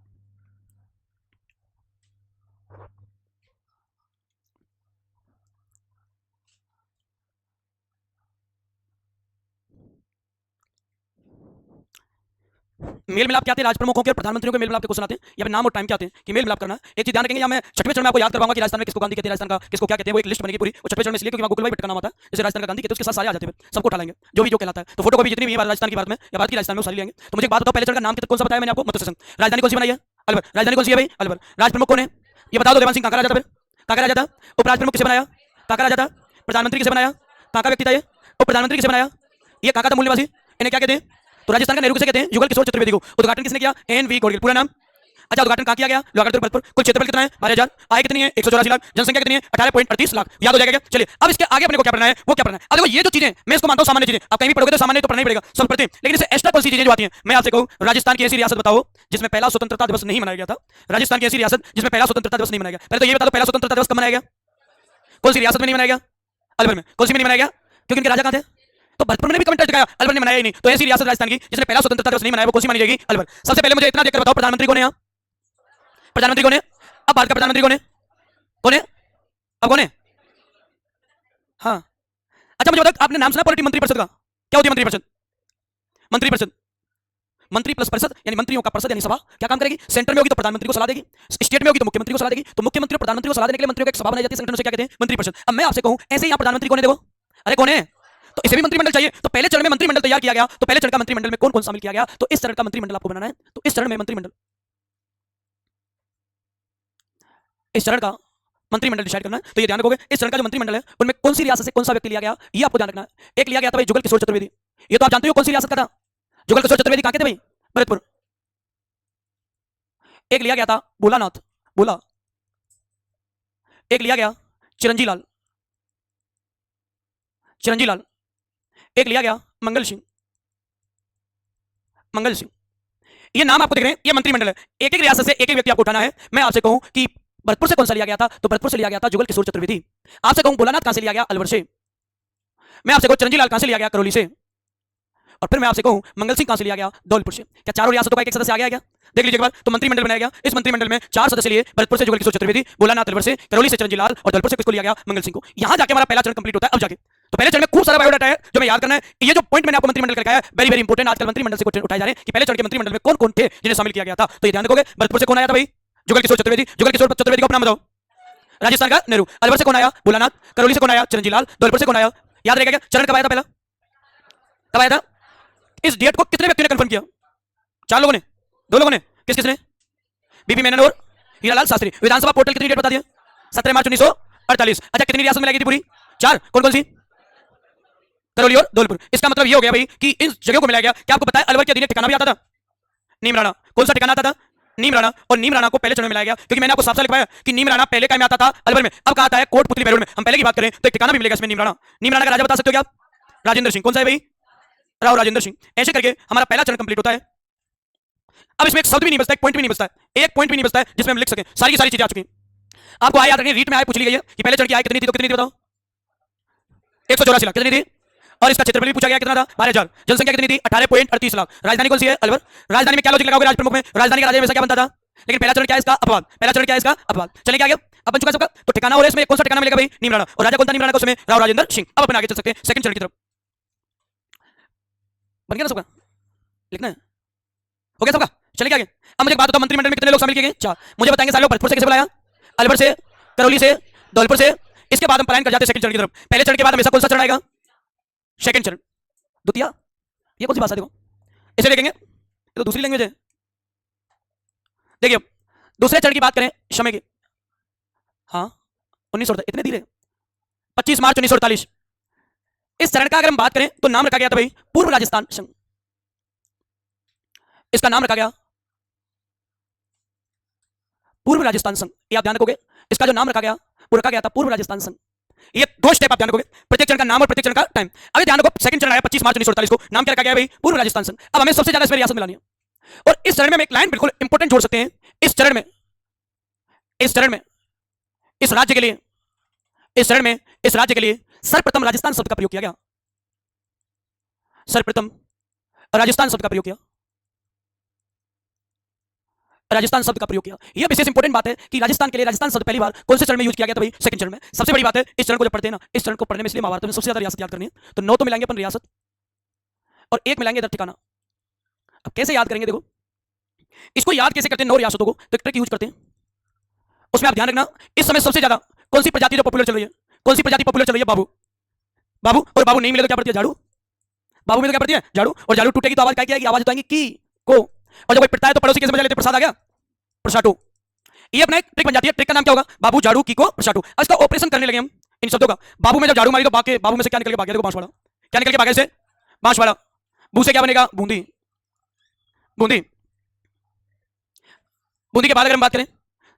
A: मेल मिलाप क्या आते हैं राज प्रमुखों के और प्रधानमंत्रियों के मेल मिलाप के क्वेश्चन आते हैं या फिर नाम और टाइम क्या आते हैं कि मेल मिलाप करना। एक चीज ध्यान रखेंगे, या मैं छठवें चरण में आपको याद करवाऊंगा कि राजस्थान में किसको गांधी कहते हैं, राजस्थान का किसको क्या कहते हैं, वो एक लिस्ट बनेगी पूरी। और छठवें चरण में इसलिए क्योंकि वहां गोकुल भाई भट्ट का नाम आता है, जैसे राजस्थान का गांधी कहते हैं उसके साथ सारे आ जाते हैं, सबको उठा लेंगे जो भी जो कहलाता है। तो फोटो कॉपी जितनी भी है राजस्थान की, भारत में या भारत की राजस्थान में, वो सारी लेंगे। तो मुझे एक बात बताओ, पहले चरण का नाम कौन सा बताया मैंने आपको? मत्स्य संघ। राजधानी कौन सी बनाई है? अलवर। राजधानी कौन सी है भाई? अलवर। राज प्रमुख कौन है ये बता दो। देवान सिंह काका राजा था, फिर काका राजा था। उपराज प्रमुख किसे बनाया? काका राजा था। प्रधानमंत्री किसे बनाया? काका व्यक्ति था ये। और प्रधानमंत्री किसे बनाया? ये काका था मूल निवासी। इन्हें क्या कहते हैं? तो राजस्थान का नेहरू किसे कहते हैं? जुगल किशोर चतुर्वेदी को। उद्घाटन किसने किया? N V Godgil. पूरा नाम? अच्छा, उद्घाटन कहाँ किया गया? लोहागढ़ भरतपुर। कुल क्षेत्रफल कितना है? 12,000। आय कितनी है? 184 लाख। जनसंख्या कितनी है? 18.38 लाख। याद हो जाएगा क्या? चलिए अब इसके आगे अपने को क्या पढ़ना है, वो क्या पढ़ना है। अब देखो ये जो चीजें मैं इसको मानता हूं सामान्य चीजें, आप कहीं भी पढ़ोगे तो सामान्य तो पढ़ना ही पड़ेगा, सब पढ़ते हैं, लेकिन इससे एक्स्ट्रा कौन सी चीजें जो आती हैं, मैं आपसे कहूं राजस्थान की ऐसी रियासत बताओ जिसमें पहला स्वतंत्रता दिवस नहीं मनाया गया था। राजस्थान की ऐसी रियासत जिसमें पहला स्वतंत्रता दिवस नहीं मनाया गया। पहले तो ये बता दो पहला स्वतंत्रता दिवस कब मनाया गया? कौन सी रियासत में नहीं मनाया गया? अलवर में। कौन सी में नहीं मनाया गया? क्योंकि उनके राजा कहां थे? तो भरतपुर ने भी कमेंट दिखाया, अलवर ने मनाया ही नहीं। तो ऐसी रियासत राजस्थान की जिसने पहला स्वतंत्रता दिवस नहीं मनाया, वो कौन सी मानी जाएगी? अलवर। सबसे पहले मुझे इतना देखकर बताओ प्रधानमंत्री कौन है? प्रधानमंत्री कौन है? अब भारत का प्रधानमंत्री कौन है? कौन है? अब कौन है? हाँ, अच्छा मुझे बताओ, आपने नाम सुना पॉलिटी मंत्रिपरिषद का? क्या होती है मंत्रिपरिषद? मंत्रिपरिषद, मंत्री प्लस परिषद यानी मंत्रियों का परिषद यानी सभा क्या काम करेगी? सेंटर में होगी तो प्रधानमंत्री को सलाह देगी, स्टेट में होगी तो मुख्यमंत्री को सलाह देगी। तो मुख्यमंत्री और प्रधानमंत्री को सलाह देने के लिए मंत्रियों की एक सभा बनाई जाती है, संगठन से क्या कहते हैं? मंत्रिपरिषद। अब मैं आपसे कहूं ऐसे ही यहां प्रधानमंत्री कौन है? देखो, अरे कौन है? तो इसे भी मंत्रिमंडल चाहिए। तो पहले चरण में मंत्रिमंडल तैयार किया गया, तो पहले चरण का मंत्रिमंडल में कौन कौन शामिल किया गया? तो इस चरण का मंत्रिमंडल आपको बनाना है। तो इस चरण में मंत्रिमंडल, इस चरण का मंत्रिमंडल डिसाइड करना है। तो ये ध्यान रखोगे इस चरण का जो मंत्रिमंडल है उनमें कौन सी रियासत से कौन सा व्यक्ति लिया गया, ये आपको ध्यान रखना है। एक लिया गया था भाई जुगल किशोर चतुर्वेदी, ये तो आप जानते हो कौन सी रियासत का था? जुगल किशोर चतुर्वेदी कहां के थे भाई? भरतपुर। एक लिया गया था भोलानाथ, भोला। एक लिया गया चिरंजी लाल, चिरंजी लाल। एक लिया गया मंगल सिंह, मंगल सिंह। ये नाम आपको दिख रहे हैं, ये मंत्रिमंडल है। एक एक रियासत से एक एक व्यक्ति आपको उठाना है। मैं आपसे कहूं कि भरतपुर से कौन सा लिया गया था? तो भरतपुर से लिया गया था जुगल किशोर चतुर्वेदी। आपसे कहूं भोलानाथ कहां से लिया गया? अलवर से। मैं आपसे कहूं चिरंजी लाल कहां से लिया गया? करौली से। और फिर मैं आपसे कहूं मंगल सिंह कहां से लिया गया? धौलपुर से। क्या चारों रियासतों का एक सदस्य आ गया क्या? देख लीजिए एक बार। तो मंत्रिमंडल बनाया गया, इस मंत्रिमंडल में 4 सदस्य लिए, भरतपुर से जुगल किशोर चतुर्वेदी, भोलानाथ अलवर से, करौली से चिरंजी लाल और धौलपुर से किसको लिया गया? मंगल सिंह को। यहां जाके हमारा पहला चरण कंप्लीट होता है। अब जाके तो पहले चरण में खूब सारा बायोडाटा है जो मैं याद करना है। ये जो पॉइंट मैंने आपको मंत्रिमंडल करके आया वेरी वेरी इंपॉर्टेंट। आजकल मंत्रिमंडल से क्वेश्चन उठाए जा रहे हैं कि पहले चरण के मंत्रिमंडल में कौन कौन थे जिन्हें शामिल किया गया था। तो ये ध्यान रखोगे। भरतपुर से कौन आया था भाई? जुगल किशोर चतुर्वेदी। जुगल किशोर चतुर्वेदी का नाम बताओ। राजस्थान का नेहरू। अलवर से कौन आया? भोलानाथ। करौली से कौन आया? चिरंजी लाल। धौलपुर से कौन आया? याद रहेगा क्या? चरण कब आया था? पहला कब आया था? इस डेट को कितने व्यक्तियों ने कंफर्म किया? 4 लोगों ने, 2 लोगों ने। किस किसने? बीपी मेनन और हीरालाल शास्त्री। विधानसभा पोर्टल कितनी डेट बता दिया? 17 मार्च 1948। अच्छा कितनी रियासत में लगी थी पूरी? 4। कौन कौन सी? करौली और धौलपुर। इसका मतलब ये हो गया भाई कि इन जगहों को मिलाया गया। क्या आपको पता है अलवर के अधीन ठिकाना भी आता था? नीमराणा। कौन सा ठिकाना आता था? नीमराणा। और नीमराणा को पहले चरण में मिलाया गया क्योंकि मैंने आपको साफ साफ लिखवाया कि नीमराणा पहले का में आता था अलवर में, अब कहा आता है कोटपुतली बेरोड में। हम पहले की बात करें तो एक ठिकाना भी मिलेगा इसमें नीमराणा। नीमराणा का राजा बता सकते हो क्या आप? राजेंद्र सिंह। कौन सा है भाई? राव राजेंद्र सिंह। ऐसे करके हमारा पहला चरण कंप्लीट होता है। अब इसमें एक शब्द भी नहीं बचता, एक पॉइंट भी नहीं बचता है, एक पॉइंट भी नहीं बचता है जिसमें हम लिख सकें। सारी की सारी चीजें आ चुकी हैं। आपको आय याद रखनी, रीट में आय पूछ ली गई है कि पहले चरण की आय कितनी थी, तो कितनी थी बताओ? 184 लाख। कितनी थी? और इसका क्षेत्रफल भी पूछा गया कितना था? 12,000। जनसंख्या कितनी थी? 18.38 लाख। राजधानी कौन सी है? अलवर। राजधानी में क्या लॉजिक लगाओगे? राज प्रमुख में राजधानी का राजा हमेशा क्या बनता था? लेकिन पहला चरण क्या है इसका? अपवाद। पहला चरण क्या है इसका? अपवाद। चलिए क्या आ गया? अब बन चुका सबका। तो ठिकाना और इसमें कौन सा ठिकाना मिलेगा भाई? नीमराणा। और राजा कौन था नीमराणा का? उसमें राव राजेंद्र सिंह। अब अपन आगे चल सकते हैं सेकंड चरण की तरफ। बन गया ना सबका? लिखना है? हो गया सबका? चलिए आगे। अब मुझे एक बात बताओ, मंत्रिमंडल में कितने लोग शामिल किए गए? 4। मुझे बताएंगे सारे लोग भरतपुर से कैसे बुलाया? अलवर से, करौली से, धौलपुर से। इसके बाद हम पलायन कर जाते हैं सेकंड चरण की तरफ। पहले चरण के बाद हमेशा कौन सा चरण आएगा? सेकंड चरण। द्वितीय, ये कौन सी भाषा? देखो इसे देखेंगे, ये तो दूसरी लैंग्वेज है। देखिए दूसरे चरण की बात करें समय की, हाँ 1948, इतने धीरे, 25 मार्च 1948। इस चरण का अगर हम बात करें तो नाम रखा गया था भाई पूर्व राजस्थान संघ। इसका नाम रखा गया पूर्व राजस्थान संघ। ये आप ध्यान रखोगे, इसका जो नाम रखा गया वो रखा गया था पूर्व राजस्थान संघ। ये 2 स्टेप आप ध्यान रखोगे, प्रत्येक चरण का नाम और प्रत्येक चरण का टाइम। अभी ध्यान रखो, सेकंड चरण आया 25 मार्च 1948 को, नाम क्या रखा गया भाई? पूर्व राजस्थान संघ। अब हमें सबसे ज्यादा इसमें रियासत मिलानी है और इस चरण में हम एक लाइन बिल्कुल इंपॉर्टेंट जोड़ सकते हैं। इस चरण में, इस चरण में, इस राज्य के लिए, इस चरण में इस राज्य के लिए सर्वप्रथम राजस्थान शब्द का प्रयोग किया गया। सर्वप्रथम राजस्थान शब्द का प्रयोग किया, राजस्थान शब्द का प्रयोग किया। यह विशेष इंपॉर्टेंट बात है कि राजस्थान के लिए राजस्थान शब्द पहली बार कौन से चरण में यूज किया गया था भाई? सेकंड चरण में। सबसे बड़ी बात है इस चरण को जब पढ़ते हैं ना, इस चरण को पढ़ने में इसलिए महाभारत में सबसे ज्यादा रियासत याद करनी है। तो 9 तो मिलाएंगे अपन रियासत और 1 मिलाएंगे इधर ठिकाना। अब कैसे याद करेंगे? देखो, इसको याद कैसे करते हैं नौ रियासतों को, तो एक ट्रिक यूज करते हैं। उसमें आप ध्यान रखना, इस समय सबसे ज्यादा कौन सी प्रजाति जो पॉपुलर चल रही है? कौन सी प्रजाति पॉपुलर चल रही है? बाबू। बाबू, और बाबू नहीं मिले तो क्या पड़ती है? झाड़ू। बाबू में तो क्या पड़ती है? झाड़ू। और झाड़ू टूटेगी तो आवाज क्या आएगी? आवाज उठाएंगे की को। और जब कोई पिटता है तो पड़ोसी कैसे बजा लेते हैं? प्रसाद आ गया, प्रसाटो। ये अपना एक ट्रिक बन जाती है। ट्रिक का नाम क्या होगा? बाबू, झाड़ू, की को, प्रसाटो। अब इसका ऑपरेशन करने लगे हम इन शब्दों का। बाबू में जब झाड़ू मारी तो बाके बाबू में से क्या निकल के भाग गया? देखो, बांसवाड़ा। क्या निकल के भागे से? बांसवाड़ा। बू से क्या बनेगा? बूंदी। बूंदी। बूंदी के बाद अगर हम बात करें,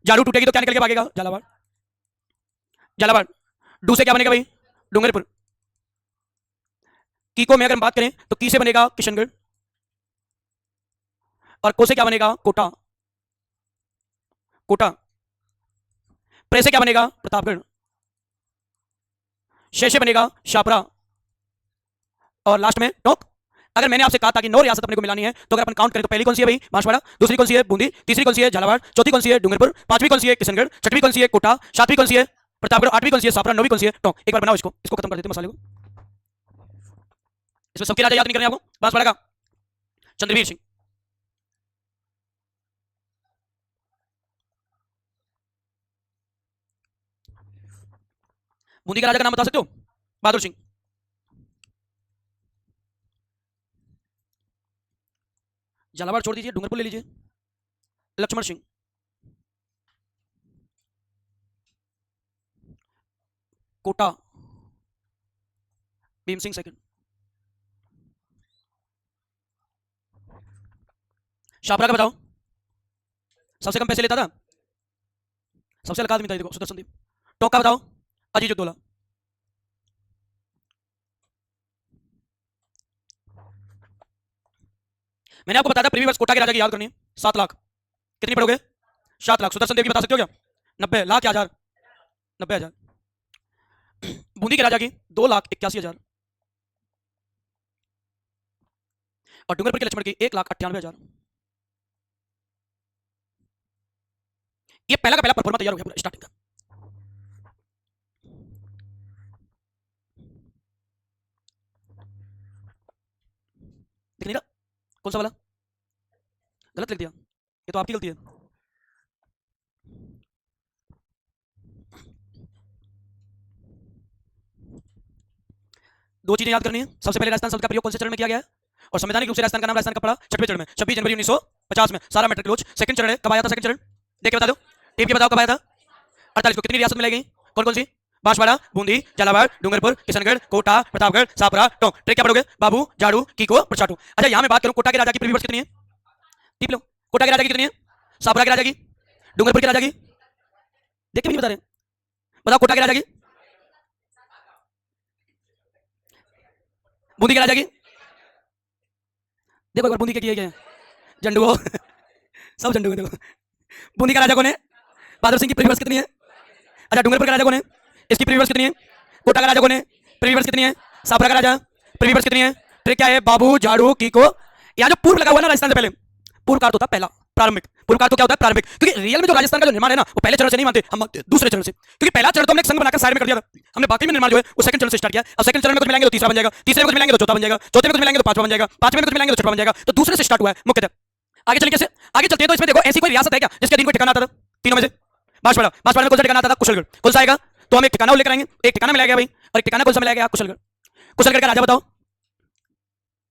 A: झाड़ू टूटेगी तो क्या निकल के भागेगा? झालावाड़। झालावाड़। डू से क्या बनेगा भाई? डूंगरपुर। की को में अगर हम बात करें तो की से बनेगा किशनगढ़। और को से क्या बनेगा? कोटा। कोटा। प्रे से क्या बनेगा? प्रतापगढ़। शे से बनेगा शापरा। और लास्ट में टोक। अगर मैंने आपसे कहा था कि 9 रियासत अपने को मिलानी है, तो अगर अपन काउंट करें तो पहली कौन सी है भाई? बांसवाड़ा। दूसरी कौन सी है? बूंदी। तीसरी कौन सी है? झालावाड़। चौथी कौन सी है? डूंगरपुर। पांचवी कौन सी है? किशनगढ़। छठवीं कौन सी है? कोटा। सातवीं कौन सी है? प्रतापगढ़। आठवीं कौन सी है? शापरा। नौवीं कौन सी है? टोंक। एक बार बनाओ इसको, इसको खत्म कर देते मसाले को। इसमें सबके राजा याद नहीं करने आपको। बांसवाड़ा का चंद्रवीर सिंह। बूंदी का राजा का नाम बता सकते हो? बहादुर सिंह। झालावाड़ छोड़ दीजिए, डूंगरपुर ले लीजिए, लक्ष्मण सिंह। कोटा, भीम सिंह सेकंड। शापरा का बताओ, सबसे कम पैसे लेता था, सबसे अलग आदमी था, देखो सुदर्शन देव। टोक का बताओ, अजीत उद्दौला। मैंने आपको बताया था प्रीवियस कोटा के राजा की याद करनी है। 7 लाख। कितनी पढ़ोगे? 7 लाख। सुदर्शन देव की बता सकते हो क्या? 90 लाख या हजार? 90,000। बूंदी के राजा की 2,81,000। और डूंगरपुर के लक्ष्मण की 1,98,000। ये पहला का पहला परफॉर्मा तैयार हो गया पूरा स्टार्टिंग का। दिख नहीं रहा? कौन सा वाला? गलत लिख दिया, ये तो आपकी गलती है। दो चीजें याद करनी है। सबसे पहले राजस्थान शब्द का प्रयोग कौन से चरण में किया गया है? और संवैधानिक रूप से राजस्थान का नाम राजस्थान का पड़ा 6वें चरण में 26 जनवरी 1950 में सारा मैट्रिक क्लोज। सेकंड चरण है, कब आया था सेकंड चरण? देख के बता दो, टीम के बताओ कब आया था? 48 को। कितनी रियासत मिलेगी? कौन कौन सी? बांसवाड़ा, बूंदी, झालावाड़, डूंगरपुर, किशनगढ़, कोटा, प्रतापगढ़, शापरा, टोंक। ट्रिक क्या पढ़ोगे? बाबू, झाड़ू, कीको, प्रचाटू। अच्छा, यहां मैं बात करूं कोटा के राजा की प्रीवियस कितनी है? टीप लो। कोटा के राजा की कितनी है? शापरा के राजा की, डूंगरपुर के राजा की, देख के भी नहीं बता रहे, बताओ कोटा के राजा की, बूंदी के राजा की। देखो एक बार बूंदी के किए क्या है? झंडू हो। सब झंडू है देखो। बूंदी का राजा कौन है? बहादुर सिंह की प्रीवियस कितनी है? अच्छा, डूंगरपुर का राजा कौन है? इसकी प्रीवियस कितनी है? कोटा का राजा कौन है? प्रीवियस कितनी है? सापरा का राजा प्रीवियस कितनी है? ट्रिक क्या है? बाबू, झाड़ू, कीको। यहाँ जो पूर्व लगा हुआ है ना राजस्थान से पहले, पूर्व का अर्थ होता है पहला, प्रारंभिक। पूर्व का अर्थ क्या होता है? प्रारंभिक। क्योंकि रियल में जो राजस्थान का जो निर्माण है ना, वो पहले चरण से नहीं मानते, हम दूसरे चरण से। क्योंकि पहला चरण तो हमने एक संघ बनाकर साइड में कर दिया था, हमने बाकी में निर्माण जो है वो सेकंड चरण से स्टार्ट किया। अब सेकंड चरण में कुछ मिलाएंगे तो तीसरा बन जाएगा, तीसरे में कुछ मिलाएंगे तो चौथा बन जाएगा, चौथे में कुछ मिलाएंगे तो पांचवा बन जाएगा, पांचवें में कुछ मिलाएंगे तो छठवां बन जाएगा। तो दूसरे से स्टार्ट हुआ है मुख्यतः। आगे चलें कैसे? आगे चलते हैं तो इसमें देखो, ऐसी कोई रियासत है क्या जिसके दिन कोई ठिकाना आता था? तीनों में से बांसवाड़ा। बांसवाड़ा में कौन सा ठिकाना आता था? कुशलगढ़। कौन सा आएगा? तो हम एक ठिकाना लेकर आएंगे, एक ठिकाना मिलाया गया भाई, और एक ठिकाना कौन सा मिलाया गया? कुशलगढ़। कुशलगढ़ का राजा बताओ,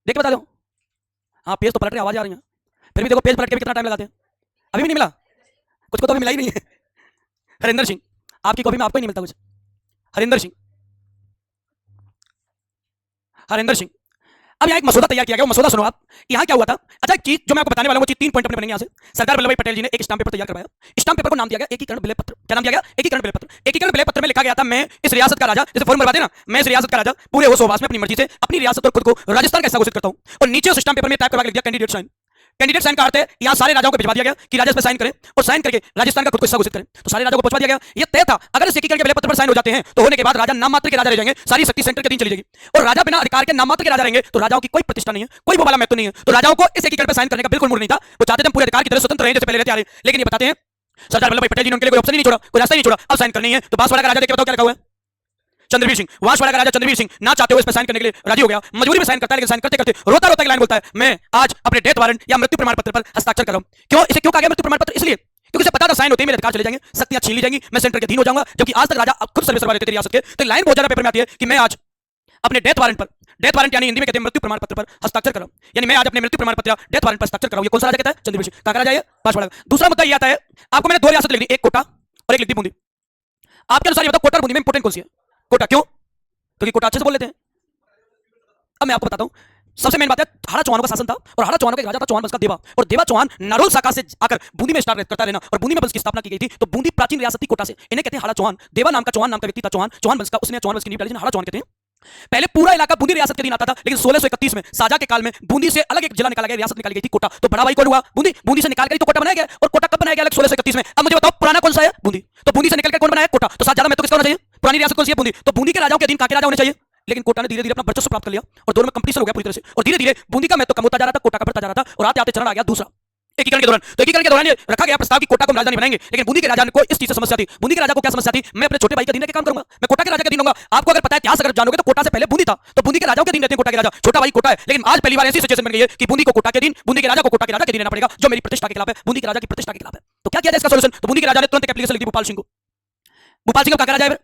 A: देख के बता दो। हाँ, पेज तो पलट रहे, आवाज आ रही है, फिर भी देखो पेज पलट के भी कितना टाइम लगाते हैं। अभी भी नहीं मिला कुछ को, तो अभी मिला ही नहीं है। हरिंदर सिंह, आपकी कॉपी में आपको ही नहीं मिलता कुछ। हरिंदर सिंह, हरिंदर सिंह। अब यहाँ एक मसौदा तैयार किया गया, वो मसौदा सुनो आप। यहाँ क्या हुआ था? अच्छा, एक चीज जो मैं आपको बताने वाला हूँ, वो चीज 3 पॉइंट अपने बनेंगे यहाँ से। सरदार वल्लभ भाई पटेल जी ने एक स्टाम्प पेपर तैयार करवाया। स्टाम्प पेपर को नाम दिया गया एकीकरण विलय पत्र। क्या नाम दिया गया? एकीकरण विलय पत्र। एकीकरण विलय पत्र में लिखा गया था, मैं इस रियासत का राजा, जैसे फॉर्म भरवाते ना, मैं इस रियासत का राजा पूरे होश हवास में अपनी मर्जी से अपनी रियासत और खुद को राजस्थान का हिस्सा घोषित करता हूँ। और नीचे उस स्टाम्प पेपर में टाइप करवा के लिख दिया कैंडिडेट साइन। कैंडिडेट साइन का अर्थ है यहाँ सारे राजाओं को भिजवा दिया गया कि राजा इस पर साइन करें, और साइन करके राजस्थान का खुद को हिस्सा घोषित करें। तो सारे राजाओं को पहुंचा दिया गया। ये तय था, अगर इस एकीकरण के विलय पत्र पर साइन हो जाते हैं तो होने के बाद राजा नाम मात्र के राजा रह जाएंगे, सारी शक्ति सेंटर के अधीन चली जाएगी। और राजा बिना अधिकार के नाम मात्र के राजा रहेंगे तो राजाओं की कोई प्रतिष्ठा नहीं है, कोई वो वाला महत्व नहीं है। तो राजाओं को इस एकीकरण पर साइन करने का बिल्कुल मूड नहीं था। वो चाहते थे पूरे अधिकार की तरह स्वतंत्र रहे जैसे पहले रहते आ रहे। लेकिन ये बताते हैं सरदार वल्लभ भाई पटेल जी ने उनके लिए कोई ऑप्शन ही नहीं छोड़ा, कोई रास्ता ही नहीं छोड़ा। अब साइन करनी है तो बांसवाड़ा का राजा देख के बताओ क्या लिखा हुआ है? चंद्रवीर सिंह, वांसवाड़ा का राजा चंद्रवीर सिंह ना चाहते हुए इस पर साइन करने के लिए राजी हो गया, मजबूरी में साइन करता है, लेकिन साइन करते करते रोता रोता एक लाइन बोलता है, मैं आज अपने डेथ वारंट या मृत्यु प्रमाण पत्र पर हस्ताक्षर कर रहा हूं। क्यों इसे क्यों कहा गया मृत्यु प्रमाण पत्र? इसलिए क्योंकि उसे पता था साइन होते ही मेरे अधिकार चले जाएंगे, शक्तियां छीन ली जाएंगी, मैं सेंटर के अधीन हो जाऊंगा, जबकि आज तक राजा खुद सर्विस करवा लेते थे रियासत के। तो लाइन बहुत ज्यादा पेपर में आती है कि मैं आज अपने डेथ वारंट पर, डेथ वारंट यानी हिंदी में कहते हैं मृत्यु प्रमाण पत्र पर हस्ताक्षर कर रहा हूं, यानी मैं आज अपने मृत्यु प्रमाण पत्र या डेथ वारंट पर हस्ताक्षर कर रहा हूं। ये कौन सा राजा कहता है? चंद्रवीर सिंह। कहां का राजा है? बांसवाड़ा का। दूसरा मुद्दा ये आता है, आपको मैंने दो रियासत लिख दी, एक कोटा और एक लिख दी बूंदी। आपके अनुसार ये बताओ कोटा और बूंदी में इंपोर्टेंट कौन सी है? कोटा। क्यों? क्योंकि कोटा अच्छे से बोल लेते हैं। अब मैं आपको बताता हूं, सबसे मेन बात है, हाड़ा चौहानों का शासन था और हाड़ा चौहानों का एक राजा था, चौहान वंश का देवा, और देवा चौहान नारोल शाखा से आकर बूंदी में स्टार्ट करता रहना और बूंदी में वंश की स्थापना की गई थी। तो बूंदी प्राचीन रियासत थी कोटा से, इन्हें कहते हैं हाड़ा चौहान। देवा नाम का चौहान नाम का व्यक्ति था, चौहान, चौहान वंश का, उसने चौहान वंश की नींव डाली, हाड़ा चौहान कहते हैं। पहले पूरा इलाका बूंदी रियासत के अधीन आता था, लेकिन 1631 में शाहजहां के काल में बूंदी से अलग एक जिला निकाला गया, रियासत निकाली गई थी कोटा। तो बड़ा भाई कौन हुआ? बूंदी। बूंदी से निकाल गई तो कोटा बनाया गया, और कोटा कब बनाया गया? 1631 में। अब मुझे बताओ पुराना कौन सा है? बूंदी। तो बूंदी से निकल के कौन बनाया? कोटा। तो साथ ज्यादा मैं तो किसका होना चाहिए? पुरानी रियासत कौन सी है? बूंदी। तो बूंदी के राजाओं के अधीन काके राजा होने चाहिए, लेकिन कोटा ने धीरे धीरे अपना वर्चस्व प्राप्त कर लिया और दोनों में कंपटीशन हो गया पूरी तरह से, और धीरे धीरे बूंदी का महत्व कम होता जा रहा था, कोटा का बढ़ता जा रहा था, और आते आते चरण आ गया दूसरा एकीकरण के दौरान। तो एकीकरण के दौरान ये रखा गया प्रस्ताव कि कोटा को हम राजधानी बनाएंगे, लेकिन बूंदी के राजा को इस चीज से समस्या थी। बूंदी के राजा को क्या समस्या थी? मैं अपने छोटे भाई के अधीन रहकर काम करूंगा, मैं कोटा के राजा के अधीन रहूंगा। आपको अगर पता है इतिहास अगर जानोगे तो कोटा से पहले बूंदी था, तो बूंदी के राजाओं के अधीन रहते हैं कोटा के राजा, छोटा भाई कोटा है। लेकिन आज पहली बार ऐसी सिचुएशन बन गई है कि बूंदी को कोटा के अधीन, बूंदी के राजा को कोटा के राजा के अधीन रहना पड़ेगा, जो मेरी प्रतिष्ठा के खिलाफ है, बूंदी के राजा की प्रतिष्ठा के खिलाफ है। तो क्या किया जाए इसका सॉल्यूशन? तो बूंदी के राजा ने तुरंत एक एप्लीकेशन लिख दी भोपाल सिंह को। भोपाल सिंह का राजा है,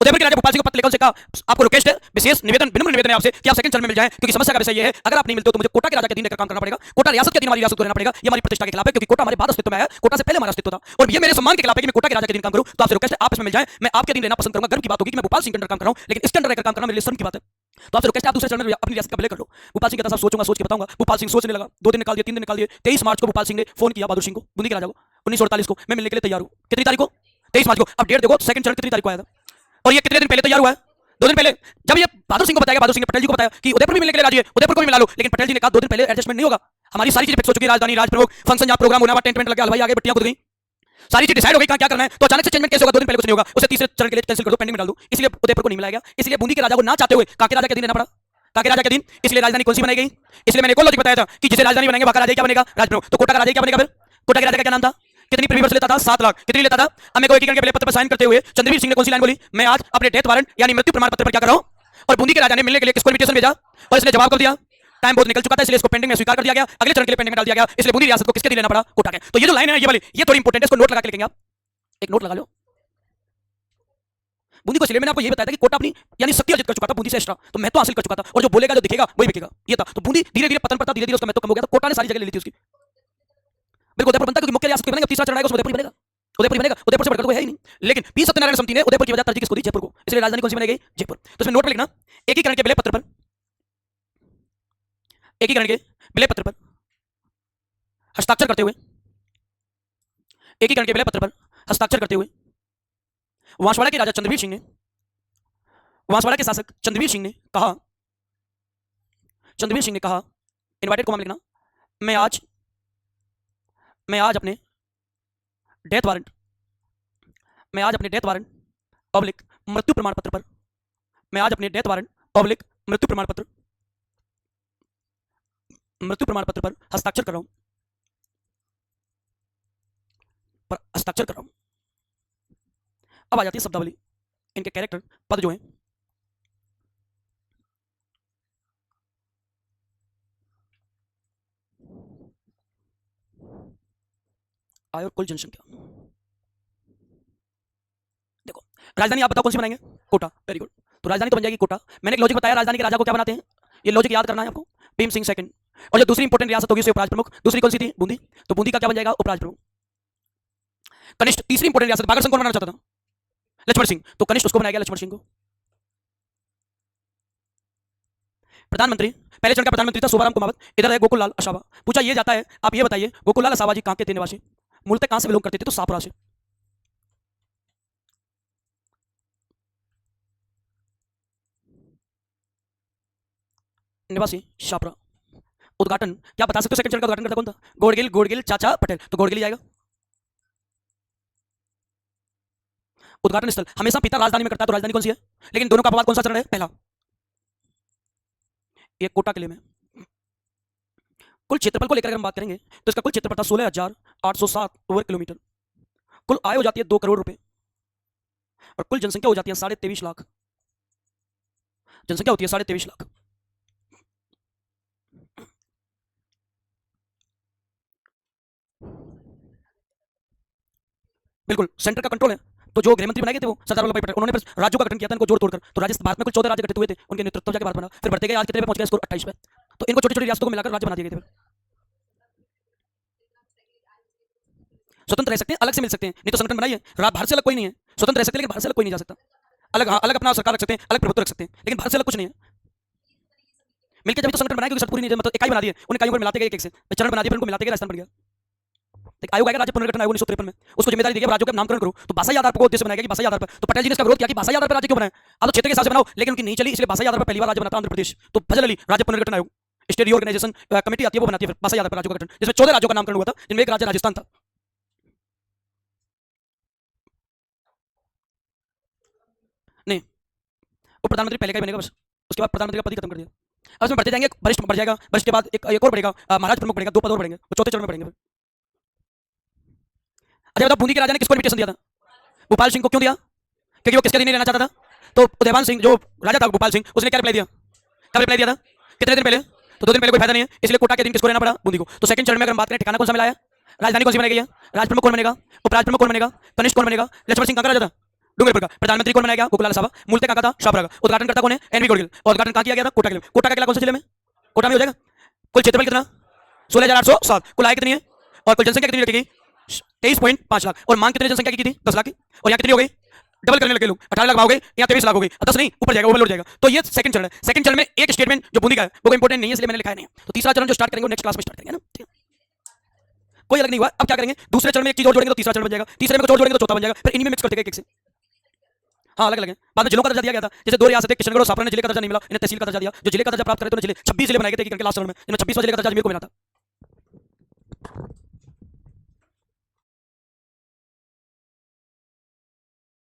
A: उदयपुर के राजा भोपाल सिंह को पत्र लिखा, कहा आपको रिक्वेस्ट है, विशेष निवेदन, विनम्र निवेदन है आपसे कि आप सेकंड चरण में मिल जाएं, क्योंकि समस्या का विषय ये है, अगर आप नहीं मिलते हो तो मुझे कोटा के राजा के अधीन रहकर काम करना पड़ेगा, कोटा रियासत के अधीन हमारी रियासत को रहना पड़ेगा, ये हमारी प्रतिष्ठा के खिलाफ है, क्योंकि कोटा हमारे बाद अस्तित्व में आया, कोटा से पहले हमारा अस्तित्व था, और ये मेरे सम्मान के खिलाफ है कि मैं कोटा के राजा के अधीन काम करूं। तो आपसे रिक्वेस्ट है, आप इसमें मिल जाएं, मैं आपके अधीन रहना पसंद करूंगा। गर्व की बात होगी कि मैं भोपाल सिंह के अंडर काम कर रहा हूं, लेकिन इसके अंडर रहकर काम करना मेरे लिए शर्म की बात है। तो आपसे रिक्वेस्ट है, आप दूसरे चरण में अपनी रियासत का विलय कर लो। भोपाल सिंह कहता साहब सोचूंगा, सोच के बताऊंगा। भोपाल सिंह सोचने लगा, 2 दिन निकाल दिए, 3 दिन निकाल दिए। 23 मार्च को भोपाल सिंह ने फोन किया बहादुर सिंह को, बूंदी के राजा को, 1948 को, मैं मिलने के लिए तैयार हूं। कितनी तारीख को? 23 मार्च को। अब डेट देखो, सेकंड चरण कितनी तारीख को आया था, और ये कितने दिन पहले तैयार हुआ है? 2 दिन पहले। जब ये बहादुर सिंह को बताया, बहादुर सिंह ने पटेल जी को बताया कि उदयपुर भी मिलने के लिए राजी है, उदयपुर को भी मिला लो, लेकिन पटेल जी ने कहा 2 दिन पहले एडजस्टमेंट नहीं होगा, हमारी सारी चीजें फिक्स हो चुकी है, राजधानी, राजप्रयोग, फंक्शन, जहां प्रोग्राम होना, टेंट वेंट लगे, हलवाई आ गए, बत्तियां खुद गई, सारी चीज डिसाइड हो गई कहां क्या करना है। तो अचानक से चेंजमेंट कैसे होगा? 2 दिन पहले कुछ नहीं होगा, उसे तीसरे चरण के लिए कैंसिल कर दो, पेंडिंग में डाल दो। इसलिए उदयपुर को नहीं मिलाया गया, इसलिए बूंदी के राजा को ना चाहते हुए काके राजा के अधीन रहना पड़ा, काके राजा के अधीन। इसलिए राजधानी कौन सी बनाई गई? इसलिए मैंने एक और लॉजिक बताया था कि जिसे राजधानी बनाएंगे वहां का राजा क्या बनेगा? राजप्रयोग। तो कोटा का राजा क्या बनेगा? फिर कोटा के राजा का क्या नाम था? कितनी प्रीमियम लेता था? 7 लाख। कितनी लेता था? अब मेरे को एकीकरण के विलय पत्र पर साइन करते हुए चंद्रवीर सिंह ने कौन सी लाइन बोली? मैं आज अपने डेथ वारंट यानी मृत्यु प्रमाण पत्र पर क्या कर रहा हूं? और बूंदी के राजा ने मिलने के लिए किसको इन्विटेशन भेजा, और इसने जवाब कब दिया? टाइम बहुत निकल चुका था, इसलिए इसको पेंडिंग में स्वीकार कर दिया गया, अगले चरण के लिए पेंडिंग में डाल दिया गया। इसलिए बूंदी रियासत को किसके अधीन रहना पड़ा? कोटा के। तो ये जो लाइन है, ये वाली, ये थोड़ी इंपॉर्टेंट है, इसको नोट लगा के लिखेंगे आप, एक नोट लगा लो। बूंदी को इसलिए मैंने आपको ये बताया था कि कोटा अपनी यानी शक्ति अर्जित कर चुका था बूंदी से एक्स्ट्रा, तो महत्व हासिल कर चुका था, और जो बोलेगा, जो दिखेगा वही बिकेगा, ये था। तो बूंदी धीरे धीरे पतन पड़ता, धीरे धीरे उसका महत्व कम हो गया, तो कोटा ने सारी जगह ले ली थी उसकी। बिल्कुल उदयपुर बनता, क्योंकि मुख्य रियासत बनेगा, तीसरा चरण आएगा, उसमें उदयपुर बनेगा, उदयपुर बनेगा, उदयपुर से बढ़कर कोई है ही नहीं। लेकिन पी सत्यनारायण समिति ने उदयपुर की वजह तरजीह किसको दी? जयपुर को। इसलिए राजधानी कौन सी बनेगी? जयपुर। तो इसमें नोट पर लिखना, एकीकरण के विलय पत्र पर, एकीकरण के विलय पत्र पर हस्ताक्षर करते हुए, एकीकरण के विलय पत्र पर हस्ताक्षर करते हुए वांसवाड़ा के राजा चंद्रवीर सिंह ने, वांसवाड़ा के शासक चंद्रवीर सिंह ने कहा, चंद्रवीर सिंह ने कहा, इनवाइटेड को लिखना, मैं आज अपने डेथ वारंट, मैं आज अपने डेथ वारंट पब्लिक मृत्यु प्रमाण पत्र पर, मैं आज अपने डेथ वारंट पब्लिक मृत्यु प्रमाण पत्र पर हस्ताक्षर कर रहा हूं, पर हस्ताक्षर कर रहा हूं। अब आ जाती है शब्दावली, इनके कैरेक्टर, पद जो हैं, आय और कुल जनसंख्या। देखो, राजधानी आप बताओ कौन सी बनाएंगे? कोटा। Very good. तो राजधानी तो बन जाएगी कोटा। मैंने एक लॉजिक बताया, राजधानी के राजा को क्या बनाते हैं, ये लॉजिक याद करना है आपको। भीम सिंह सेकंड। और जो दूसरी इंपॉर्टेंट रियासत होगी उसे उपराज प्रमुख। दूसरी कौन सी थी? बूंदी। तो बूंदी का क्या बन जाएगा? उपराज प्रमुख। कनिष्ठ, तीसरी इंपॉर्टेंट रियासत, बागर संघ कौन बनाना चाहता था? लक्ष्मण सिंह। तो कनिष्ठ उसको बनाया गया, लक्ष्मण सिंह को। प्रधानमंत्री, पहले चरण का प्रधानमंत्री था शोभाराम कुमावत, इधर है गोकुल लाल असावा। पूछा ये जाता है, आप ये बताइए गोकुल लाल असावा जी कहां के थे निवासी? मूलतः कहां से बिलोंग करते थे? तो शाहपुरा से। निवासी शाहपुरा। उद्घाटन क्या बता सकते हो? सेकंड चरण का उद्घाटन करता कौन था? गोडगिल, गोडगिल चाचा पटेल। तो गोडगिल ही जाएगा। उद्घाटन स्थल हमेशा पिता राजधानी में करता है, तो राजधानी कौन सी है? लेकिन दोनों का अपवाद कौन सा चरण है? पहला। ये कोटा किले में कुल क्षेत्रफल को लेकर अगर हम बात करेंगे तो इसका कुल क्षेत्रफल था 16,807 वर्ग किलोमीटर। कुल आय हो जाती है 2 करोड़ रुपए, और कुल जनसंख्या हो जाती है 23.5 लाख। जनसंख्या होती है 23.5 लाख। बिल्कुल सेंटर का कंट्रोल है। तो जो गृह मंत्री बनाए गए थे वो सरदार वल्लभ भाई पटेल, उन्होंने फिर राज्यों का गठन किया था इनको जोड़ तोड़कर। तो राजस्थान भारत में कुल 14 राज्य गठित हुए थे, उनके नेतृत्व जाके भारत बना। फिर बढ़ते गए, आज कितने पे पहुंच गए, स्कोर 28 पे। तो इनको छोटी छोटी रियासतों को मिलाकर राज्य बना दिए गए थे। स्वतंत्र रह सकते हैं, अलग से मिल सकते हैं, नहीं तो संगठन बनाइए। भारत से अलग कोई नहीं है, स्वतंत्र रह सकते हैं लेकिन भारत से अलग कोई नहीं जा सकता। अलग, हाँ, अलग अपना सरकार रख सकते हैं, अलग प्रभुत्व रख सकते हैं, लेकिन भारत से अलग कुछ नहीं है। मिलकर जब तो संगठन बनाए, क्योंकि शर्त पूरी नहीं है, मतलब इकाई बना दी है, उन इकाइयों को मिलाते गए एक एक से चरण बना दिए, फिर उनको मिलाते गए राजस्थान बन गया। एक आयोग आएगा, राज्य पुनर्गठन आयोग 1953 में, उसको जिम्मेदारी दी गई राज्यों का नामकरण करो। तो भाषाई आधार पर उद्देश्य बनाया गया कि भाषाई आधार पर। तो पटेल जी ने इसका विरोध किया कि भाषाई आधार पर राज्य क्यों बनाए, आप तो क्षेत्र के हिसाब से बनाओ, लेकिन उनकी नहीं चली, इसलिए भाषाई आधार पर पहली बार राज्य बनाता आंध्र प्रदेश। तो फजल अली राज्य पुनर्गठन आयोग, स्टेट रीऑर्गेनाइजेशन कमेटी आती है, वो बनाती है फिर भाषाई आधार पर राज्यों का गठन, जिसमें 14 राज्यों का नामकरण हुआ था, जिनमें एक राज्य राजस्थान था। नहीं, वो प्रधानमंत्री पहले का ही बनेगा बस, उसके बाद प्रधानमंत्री का पद ही खत्म कर दिया। अब इसमें बढ़ते जाएंगे, वरिष्ठ बढ़ जाएगा, वरिष्ठ के बाद एक और बढ़ेगा, महाराज प्रमुख बढ़ेगा, 2 पद और बढ़ेंगे, वो चौथे चरण में बढ़ेंगे फिर। अच्छा बताओ, बूंदी के राजा ने किसको इन्विटेशन दिया था? भोपाल सिंह को क्यों दिया? क्योंकि वो किसके अधीन नहीं रहना चाहता था। तो उदयभान सिंह जो राजा था भोपाल सिंह, उसने क्या रिप्लाई दिया? कब रिप्लाई दिया था? कितने दिन पहले? तो 2 दिन पहले, कोई फायदा नहीं है, इसलिए कोटा के दिन किसको रहना पड़ा? बूंदी को। तो सेकंड चरण में अगर हम बात करें, ठिकाना कौन सा मिला है, राजधानी कौन सी बनाई गई है, राज प्रमुख कौन बनेगा, उपराज प्रमुख कौन बनेगा, कनिष्ठ कौन बनेगा, लक्ष्मण सिंह कहाँ का राजा था? डूंगरपुर का। प्रधानमंत्री कौन बनाया गया? गोकुलाल साहब। मूलतः कहाँ का था? शाहपुरा का। उद्घाटन करता कौन है? एनवी गोडगिल। और उद्घाटन कहाँ किया गया था? कोटा के। कोटा का किला कौन से जिले में? कोटा में हो जाएगा। कुल क्षेत्रफल कितना? 16,807। कुल आय कितनी है और कुल जनसंख्या कितनी रखेगी? 23.5 लाख। और मांग कितनी जनसंख्या की थी? 10 लाख की। और यहाँ कितनी हो गई? डबल करने लगे लोग, 18 लाख भाग गए, यहाँ 23 लाख हो गई। 10 नहीं, ऊपर जाएगा, ओवरलोड जाएगा। तो ये सेकंड चरण है। सेकंड चरण में एक स्टेटमेंट जो बूंदी का है वो इंपॉर्टेंट नहीं है, इसलिए मैंने लिखा है नहीं। तो तीसरा चरण जो स्टार्ट करेंगे नेक्स्ट क्लास में स्टार्ट करेंगे ना, ठीक है? कोई अलग नहीं हुआ। अब क्या करेंगे, दूसरे चरण में एक चीज और जोड़ेंगे तो तीसरा चरण बन जाएगा, तीसरे में कुछ और जोड़ेंगे तो चौथा बन जाएगा, फिर इन्हीं में मिक्स करते गए एक से। हाँ, अलग अलग है। बाद में जिलों का दर्जा दिया गया था, जैसे 2 रियासतें किशनगढ़ और सापरा ने जिले का दर्जा नहीं मिला, इन्हें तहसील का दर्जा दिया। जो जिले का दर्जा प्राप्त करे तो जिले 26 जिले बनाए गए थे करके लास्ट चरण में, जिनमें 26वां जिले का दर्जा अजमेर को मिला था।